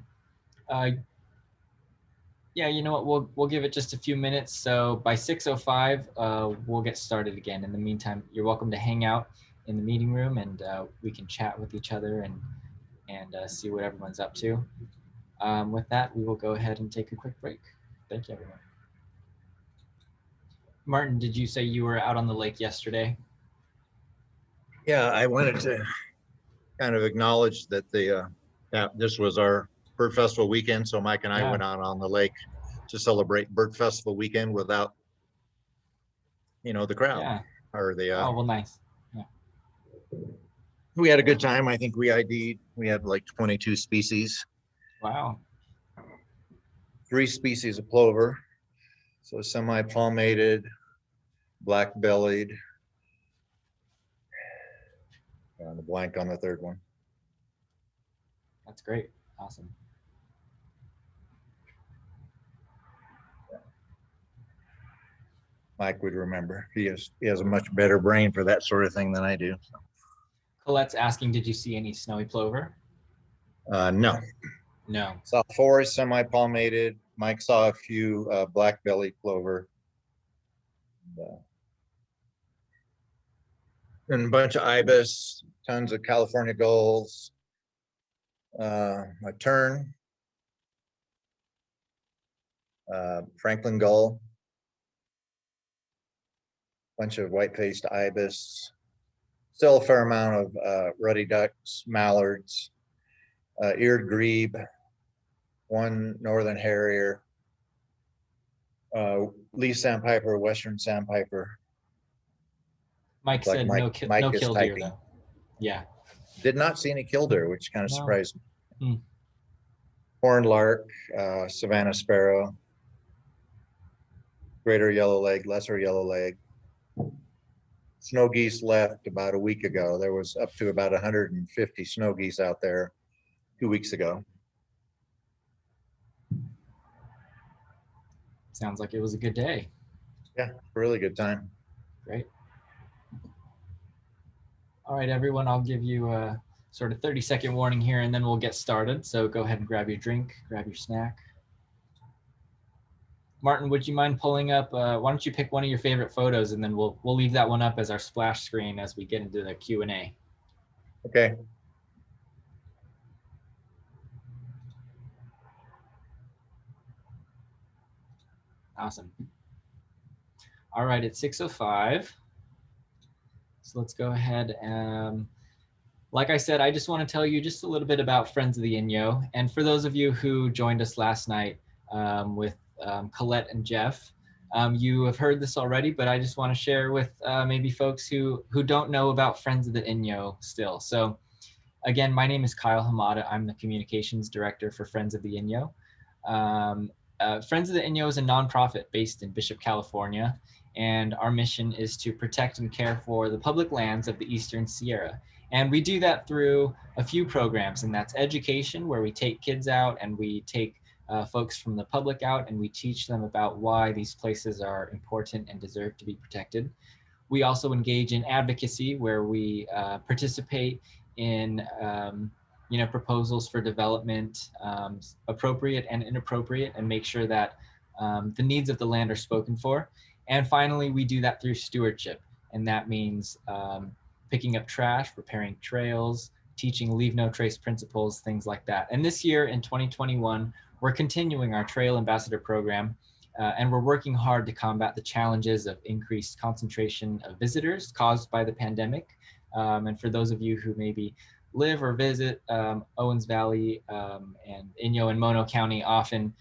Yeah, you know what, we'll give it just a few minutes. So by 6:05, we'll get started again. In the meantime, you're welcome to hang out in the meeting room, and we can chat with each other and see what everyone's up to. With that, we will go ahead and take a quick break. Thank you, everyone. Martin, did you say you were out on the lake yesterday? Yeah, I wanted to kind of acknowledge that this was our Bird Festival weekend. So Mike and I went out on the lake to celebrate Bird Festival weekend without, you know, the crowd or the. Oh, well, nice. Yeah. We had a good time. I think we had like 22 species. Wow. 3 species of plover. So semi-palmated, black-bellied. And the blank on the third one. That's great. Awesome. Mike would remember. He has a much better brain for that sort of thing than I do. So. Colette's asking, did you see any snowy plover? No. No. Saw 4 semi-palmated. Mike saw a few black-bellied plover. And a bunch of ibis, tons of California gulls, a tern, Franklin gull, bunch of white-faced ibis, still a fair amount of ruddy ducks, mallards, eared grebe, 1 northern harrier, Lee sandpiper, western sandpiper. Mike said no killdeer though. Yeah. Did not see any killdeer, which kind of surprised me. Horned lark, Savannah sparrow, greater yellow leg, lesser yellow leg. Snow geese left about a week ago. There was up to about 150 snow geese out there 2 weeks ago. Sounds like it was a good day. Yeah, really good time. Great. All right, everyone, I'll give you a sort of 30-second warning here, and then we'll get started. So go ahead and grab your drink, grab your snack. Martin, would you mind pulling up, why don't you pick one of your favorite photos, and then we'll leave that one up as our splash screen as we get into the Q&A. Okay. Awesome. All right, it's 6:05. So let's go ahead and Like I said, I just want to tell you just a little bit about Friends of the Inyo. And for those of you who joined us last night with Colette and Jeff, you have heard this already, but I just want to share with maybe folks who don't know about Friends of the Inyo still. So again, my name is Kyle Hamada. I'm the communications director for Friends of the Inyo. Friends of the Inyo is a nonprofit based in Bishop, California, and our mission is to protect and care for the public lands of the Eastern Sierra. And we do that through a few programs, and that's education, where we take kids out and we take folks from the public out and we teach them about why these places are important and deserve to be protected. We also engage in advocacy, where we participate in proposals for development, appropriate and inappropriate, and make sure that the needs of the land are spoken for. And finally, we do that through stewardship, and that means picking up trash, repairing trails, teaching leave no trace principles, things like that. And this year in 2021, we're continuing our Trail Ambassador program, and we're working hard to combat the challenges of increased concentration of visitors caused by the pandemic. And for those of you who maybe live or visit Owens Valley and Inyo and Mono County often,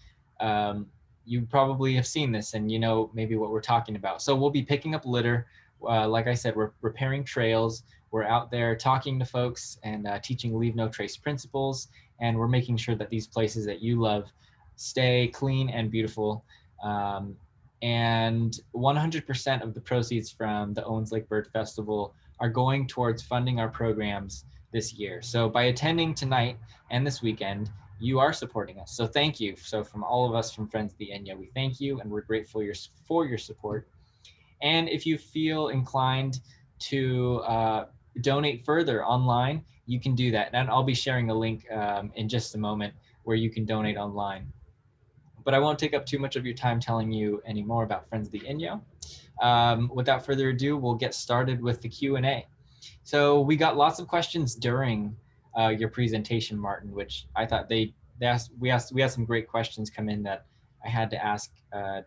you probably have seen this and you know maybe what we're talking about. So we'll be picking up litter. Like I said, we're repairing trails. We're out there talking to folks and teaching leave no trace principles. And we're making sure that these places that you love stay clean and beautiful. And 100% of the proceeds from the Owens Lake Bird Festival are going towards funding our programs this year. So by attending tonight and this weekend, you are supporting us. So thank you. So from all of us from Friends of the Inyo, we thank you and we're grateful for your support. And if you feel inclined to donate further online, you can do that. And I'll be sharing a link in just a moment where you can donate online. But I won't take up too much of your time telling you any more about Friends of the Inyo. Without further ado, we'll get started with the Q&A. So we got lots of questions during your presentation, Martin, which I thought we had some great questions come in that I had to ask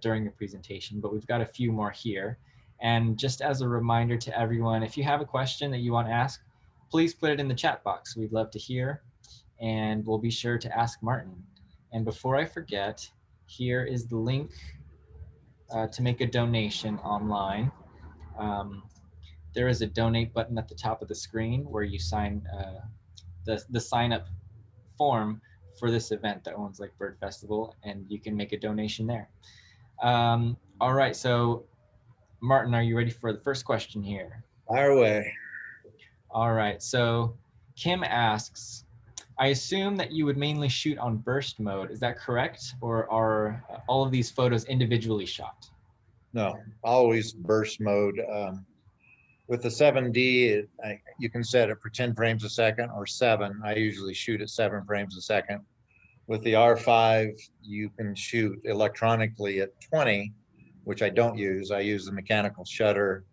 during the presentation, but we've got a few more here. And just as a reminder to everyone, if you have a question that you want to ask, please put it in the chat box. We'd love to hear, and we'll be sure to ask Martin. And before I forget, here is the link to make a donation online. There is a donate button at the top of the screen where you sign the sign up form for this event, the Owens Lake Bird Festival, and you can make a donation there. All right, so Martin, are you ready for the first question here? Fire away. All right, so Kim asks, I assume that you would mainly shoot on burst mode. Is that correct? Or are all of these photos individually shot? No, always burst mode. With the 7D, you can set it for 10 frames a second or 7. I usually shoot at 7 frames a second. With the R5, you can shoot electronically at 20, which I don't use. I use the mechanical shutter,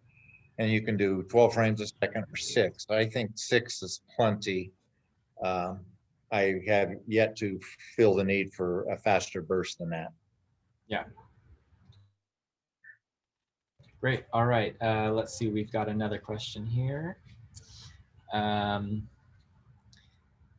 and you can do 12 frames a second or 6. I think 6 is plenty. I have yet to feel the need for a faster burst than that. Yeah. Great. All right. Let's see. We've got another question here.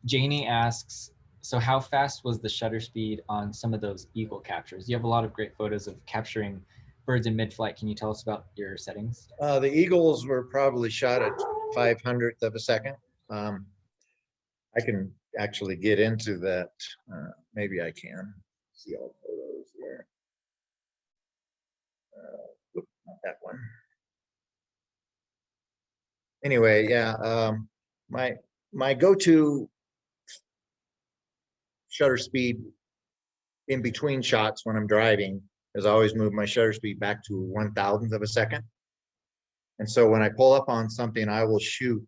Janie asks, so how fast was the shutter speed on some of those eagle captures? You have a lot of great photos of capturing birds in mid-flight. Can you tell us about your settings? The eagles were probably shot at 500th of a second. I can actually get into that. Maybe I can see all the photos here. Not that one. Anyway, yeah, my go-to shutter speed in between shots when I'm driving is I always move my shutter speed back to 1,000th of a second. And so when I pull up on something, I will shoot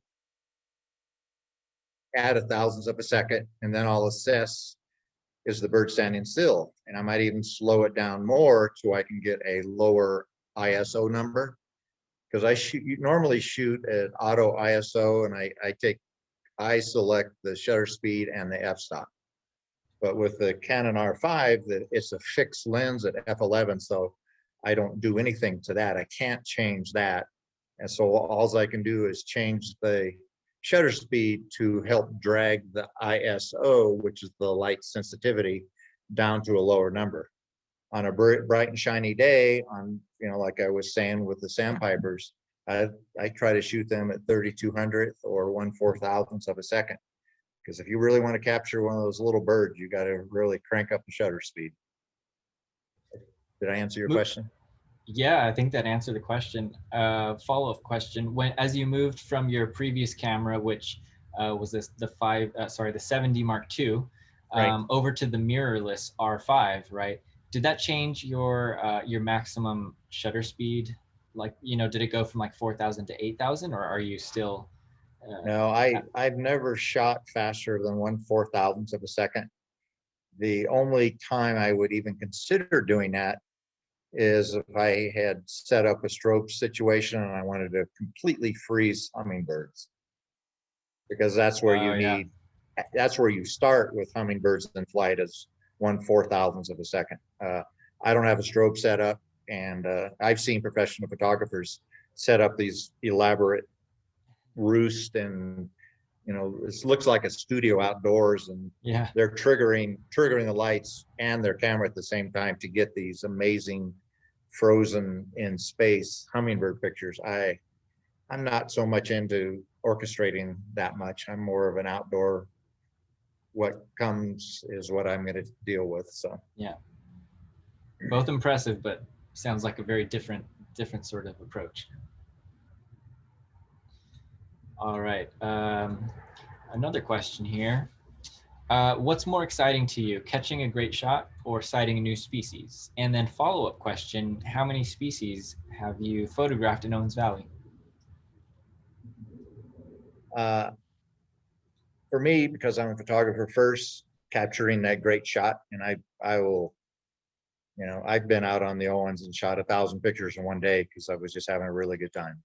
at 1,000th of a second, and then I'll assess, is the bird standing still? And I might even slow it down more so I can get a lower ISO number. Because you normally shoot at auto ISO, and I select the shutter speed and the f-stop. But with the Canon R5, it's a fixed lens at f11, so I don't do anything to that. I can't change that. And so all I can do is change the shutter speed to help drag the ISO, which is the light sensitivity, down to a lower number. On a bright and shiny day, on, you know, like I was saying with the sandpipers, I try to shoot them at 3200th or 1/4000th of a second. Because if you really want to capture one of those little birds, you got to really crank up the shutter speed. Did I answer your question? Yeah, I think that answered the question. Follow-up question: as you moved from your previous camera, which was the 7D Mark II, Right. over to the mirrorless R5, right? Did that change your maximum shutter speed? Like, you know, did it go from like 4,000 to 8,000, or are you still? No, I've never shot faster than 1/4000th of a second. The only time I would even consider doing that is if I had set up a strobe situation and I wanted to completely freeze hummingbirds, because that's where Oh yeah, that's where you start with hummingbirds in flight, is 1/4000th of a second. I don't have a strobe set up, and I've seen professional photographers set up these elaborate roost, and you know, this looks like a studio outdoors, and yeah. they're triggering the lights and their camera at the same time to get these amazing frozen in space hummingbird pictures. I'm not so much into orchestrating that much. I'm more of an outdoor, what comes is what I'm going to deal with. So Yeah, both impressive, but sounds like a very different sort of approach. All right. Another question here. What's more exciting to you, catching a great shot or sighting a new species? And then follow-up question, how many species have you photographed in Owens Valley? uh, for me, because I'm a photographer first, capturing that great shot, and I will, you know, I've been out on the Owens and shot 1,000 pictures in one day because I was just having a really good time.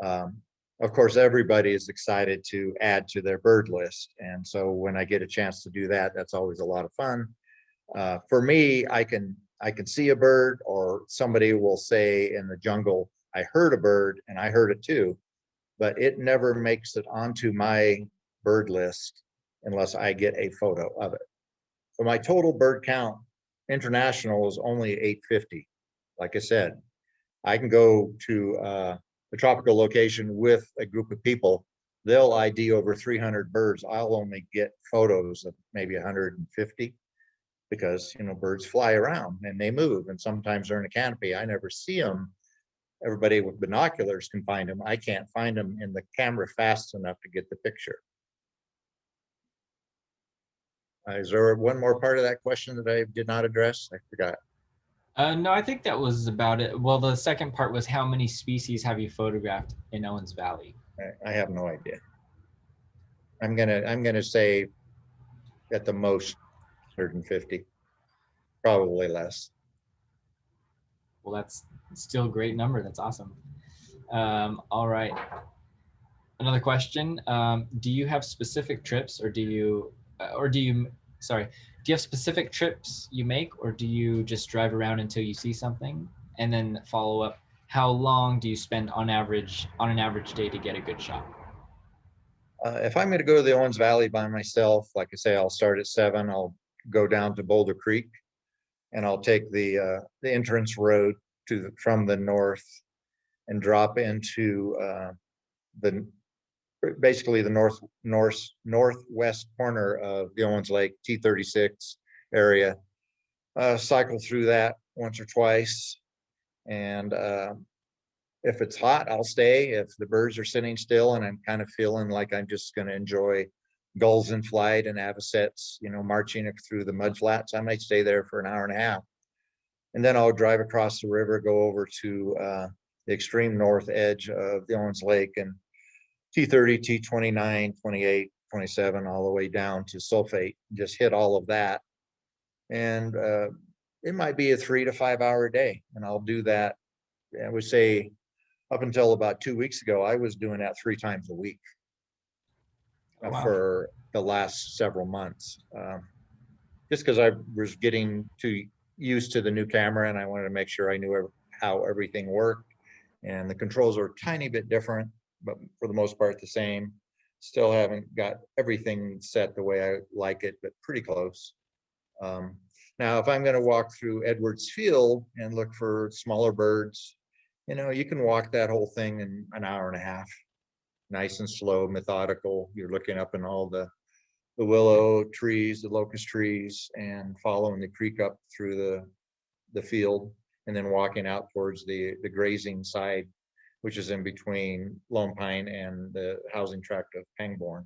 Um, of course, everybody is excited to add to their bird list, and so when I get a chance to do that, that's always a lot of fun. For me, I can see a bird, or somebody will say in the jungle, I heard a bird, and I heard it too, but it never makes it onto my bird list unless I get a photo of it. So my total bird count international is only 850. Like I said, I can go to a tropical location with a group of people. They'll ID over 300 birds. I'll only get photos of maybe 150, because, you know, birds fly around and they move, and sometimes they're in a canopy. I never see them. Everybody with binoculars can find them. I can't find them in the camera fast enough to get the picture. Is there one more part of that question that I did not address? I forgot. No, I think that was about it. Well, the second part was how many species have you photographed in Owens Valley? I have no idea. I'm gonna say at the most 150, probably less. Well, that's still a great number. That's awesome. All right. Another question. Do you have specific trips, sorry, do you have specific trips you make, or do you just drive around until you see something? And then follow up, how long do you spend on an average day to get a good shot? If I'm going to go to the Owens Valley by myself, like I say, I'll start at 7. I'll go down to Boulder Creek, and I'll take the entrance road from the north and drop into the basically the northwest corner of the Owens Lake T36 area. Cycle through that once or twice, and if it's hot, I'll stay. If the birds are sitting still and I'm kind of feeling like I'm just going to enjoy gulls in flight and avocets, you know, marching through the mud flats, I might stay there for an hour and a half. And then I'll drive across the river, go over to the extreme north edge of the Owens Lake, and T30, T29, 28, 27, all the way down to Sulphate, just hit all of that. And it might be a 3 to 5 hour day. And I'll do that, I would say, up until about 2 weeks ago, I was doing that 3 times a week Wow. for the last several months. Just because I was getting too used to the new camera, and I wanted to make sure I knew how everything worked. And the controls are a tiny bit different, but for the most part the same. Still haven't got everything set the way I like it, but pretty close. Now, if I'm going to walk through Edwards Field and look for smaller birds, you can walk that whole thing in an hour and a half, nice and slow, methodical. You're looking up in all the willow trees, the locust trees, and following the creek up through the field, and then walking out towards the grazing side, which is in between Lone Pine and the housing tract of Pangbourne.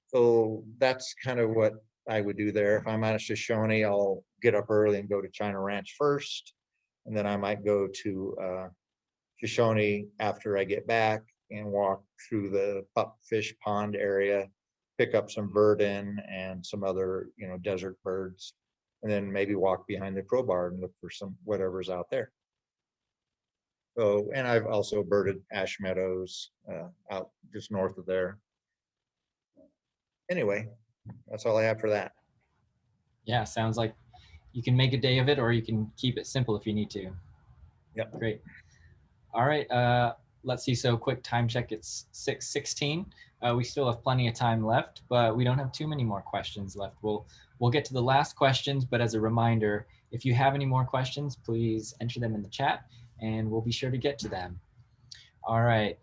So that's kind of what I would do there. If I'm at Shoshone, I'll get up early and go to China Ranch first, and then I might go to Shoshone after I get back and walk through the pupfish pond area, pick up some verdin and some other, desert birds, and then maybe walk behind the crowbar and look for some whatever's out there. So, and I've also birded ash meadows out just north of there. Anyway, that's all I have for that. Yeah, sounds like you can make a day of it, or you can keep it simple if you need to. Yep. Great. All right. Let's see. So quick time check. It's 6:16. We still have plenty of time left, but we don't have too many more questions left. We'll get to the last questions, but as a reminder, if you have any more questions, please enter them in the chat, and we'll be sure to get to them. All right.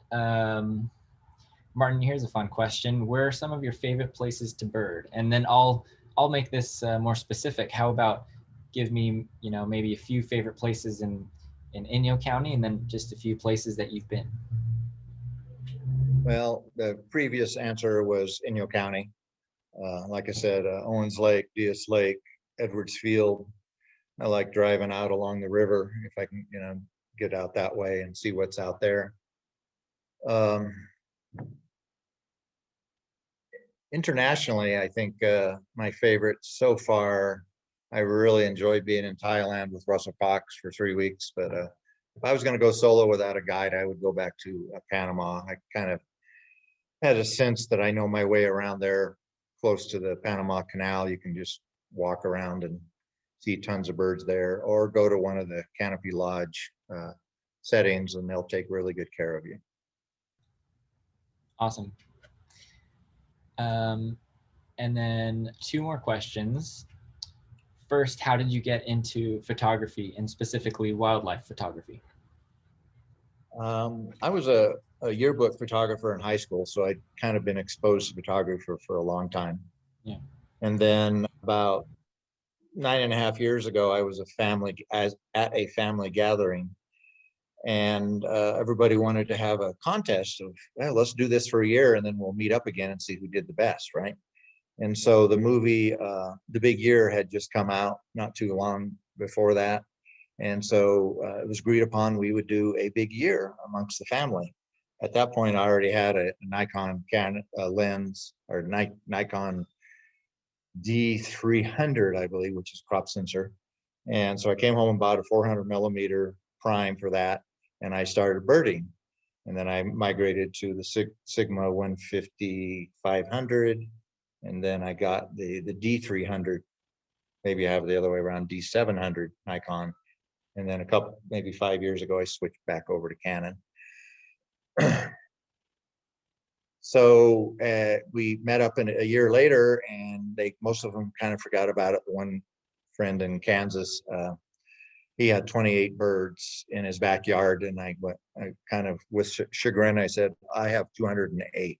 Martin, here's a fun question. Where are some of your favorite places to bird? And then I'll make this more specific. How about give me, maybe a few favorite places in Inyo County, and then just a few places that you've been. Well, the previous answer was Inyo County. Like I said, Owens Lake, Diaz Lake, Edwards Field. I like driving out along the river if I can, get out that way and see what's out there. Internationally, I think my favorite so far, I really enjoyed being in Thailand with Russell Cox for 3 weeks. But if I was going to go solo without a guide, I would go back to Panama. I kind of had a sense that I know my way around there, close to the Panama Canal. You can just walk around and see tons of birds there, or go to one of the Canopy Lodge settings, and they'll take really good care of you. Awesome. And then 2 more questions. First, how did you get into photography, and specifically wildlife photography? I was a yearbook photographer in high school, so I'd kind of been exposed to photography for a long time. Yeah. And then about 9.5 years ago, I was at a family gathering, and everybody wanted to have a contest of, well, let's do this for a year, and then we'll meet up again and see who did the best, right? And so the movie The Big Year had just come out not too long before that. And so it was agreed upon we would do a big year amongst the family. At that point, I already had a Nikon lens, or Nikon D300, I believe, which is crop sensor. And so I came home and bought a 400 millimeter prime for that, and I started birding. And then I migrated to the Sigma 150 500, and then I got the D300. Maybe I have the other way around, D700 Nikon. And then maybe 5 years ago, I switched back over to Canon. So we met up a year later, and most of them kind of forgot about it. The one friend in Kansas, he had 28 birds in his backyard, and I kind of with chagrin, I said, I have 208.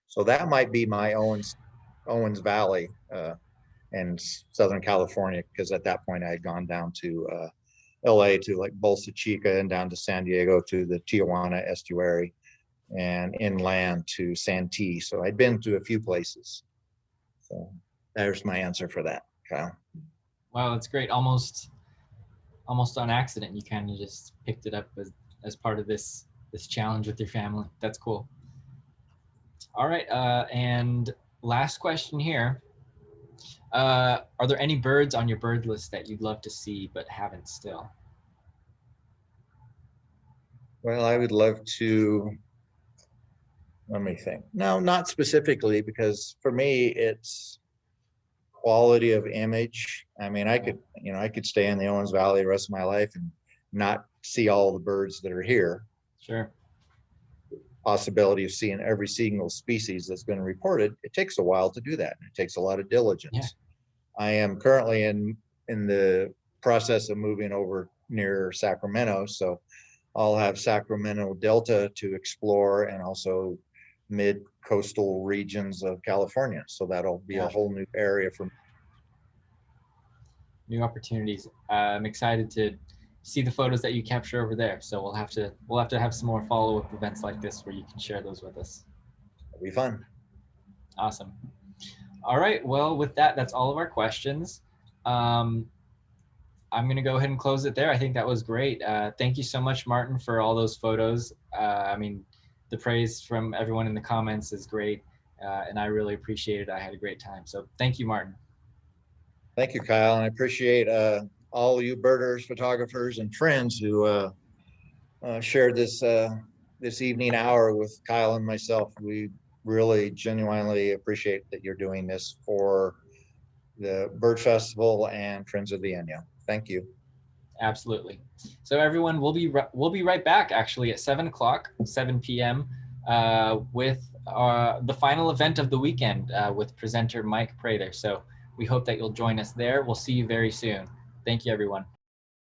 So that might be my Owens Valley and Southern California, because at that point I had gone down to LA to like Bolsa Chica, and down to San Diego to the Tijuana estuary, and inland to Santee. So I'd been to a few places. So there's my answer for that, Kyle. Wow, that's great. Almost on accident, you kind of just picked it up as part of this challenge with your family. That's cool. All right, and last question here. Are there any birds on your bird list that you'd love to see but haven't still? Well, I would love to, let me think. No, not specifically, because for me, it's quality of image. I mean, I could stay in the Owens Valley the rest of my life and not see all the birds that are here. Sure. possibility of seeing every single species that's been reported, it takes a while to do that. And it takes a lot of Yeah. diligence. I am currently in the process of moving over near Sacramento, so I'll have Sacramento Delta to explore and also mid-coastal regions of California. So that'll be a Yeah. whole new area for me. New opportunities. I'm excited to see the photos that you capture over there. So we'll have to have some more follow-up events like this where you can share those with us. It'll be fun. Awesome. All right. Well, with that, that's all of our questions. I'm going to go ahead and close it there. I think that was great. Thank you so much, Martin, for all those photos. I mean, the praise from everyone in the comments is great, and I really appreciate it. I had a great time. So thank you, Martin. Thank you, Kyle. And I appreciate all you birders, photographers, and friends who shared this evening hour with Kyle and myself. We really genuinely appreciate that you're doing this for the Bird Festival and Friends of the Inyo. Thank you. Absolutely. So everyone, we'll be right back actually at 7 o'clock, 7 p.m. With the final event of the weekend with presenter Mike Prather. So we hope that you'll join us there. We'll see you very soon. Thank you, everyone.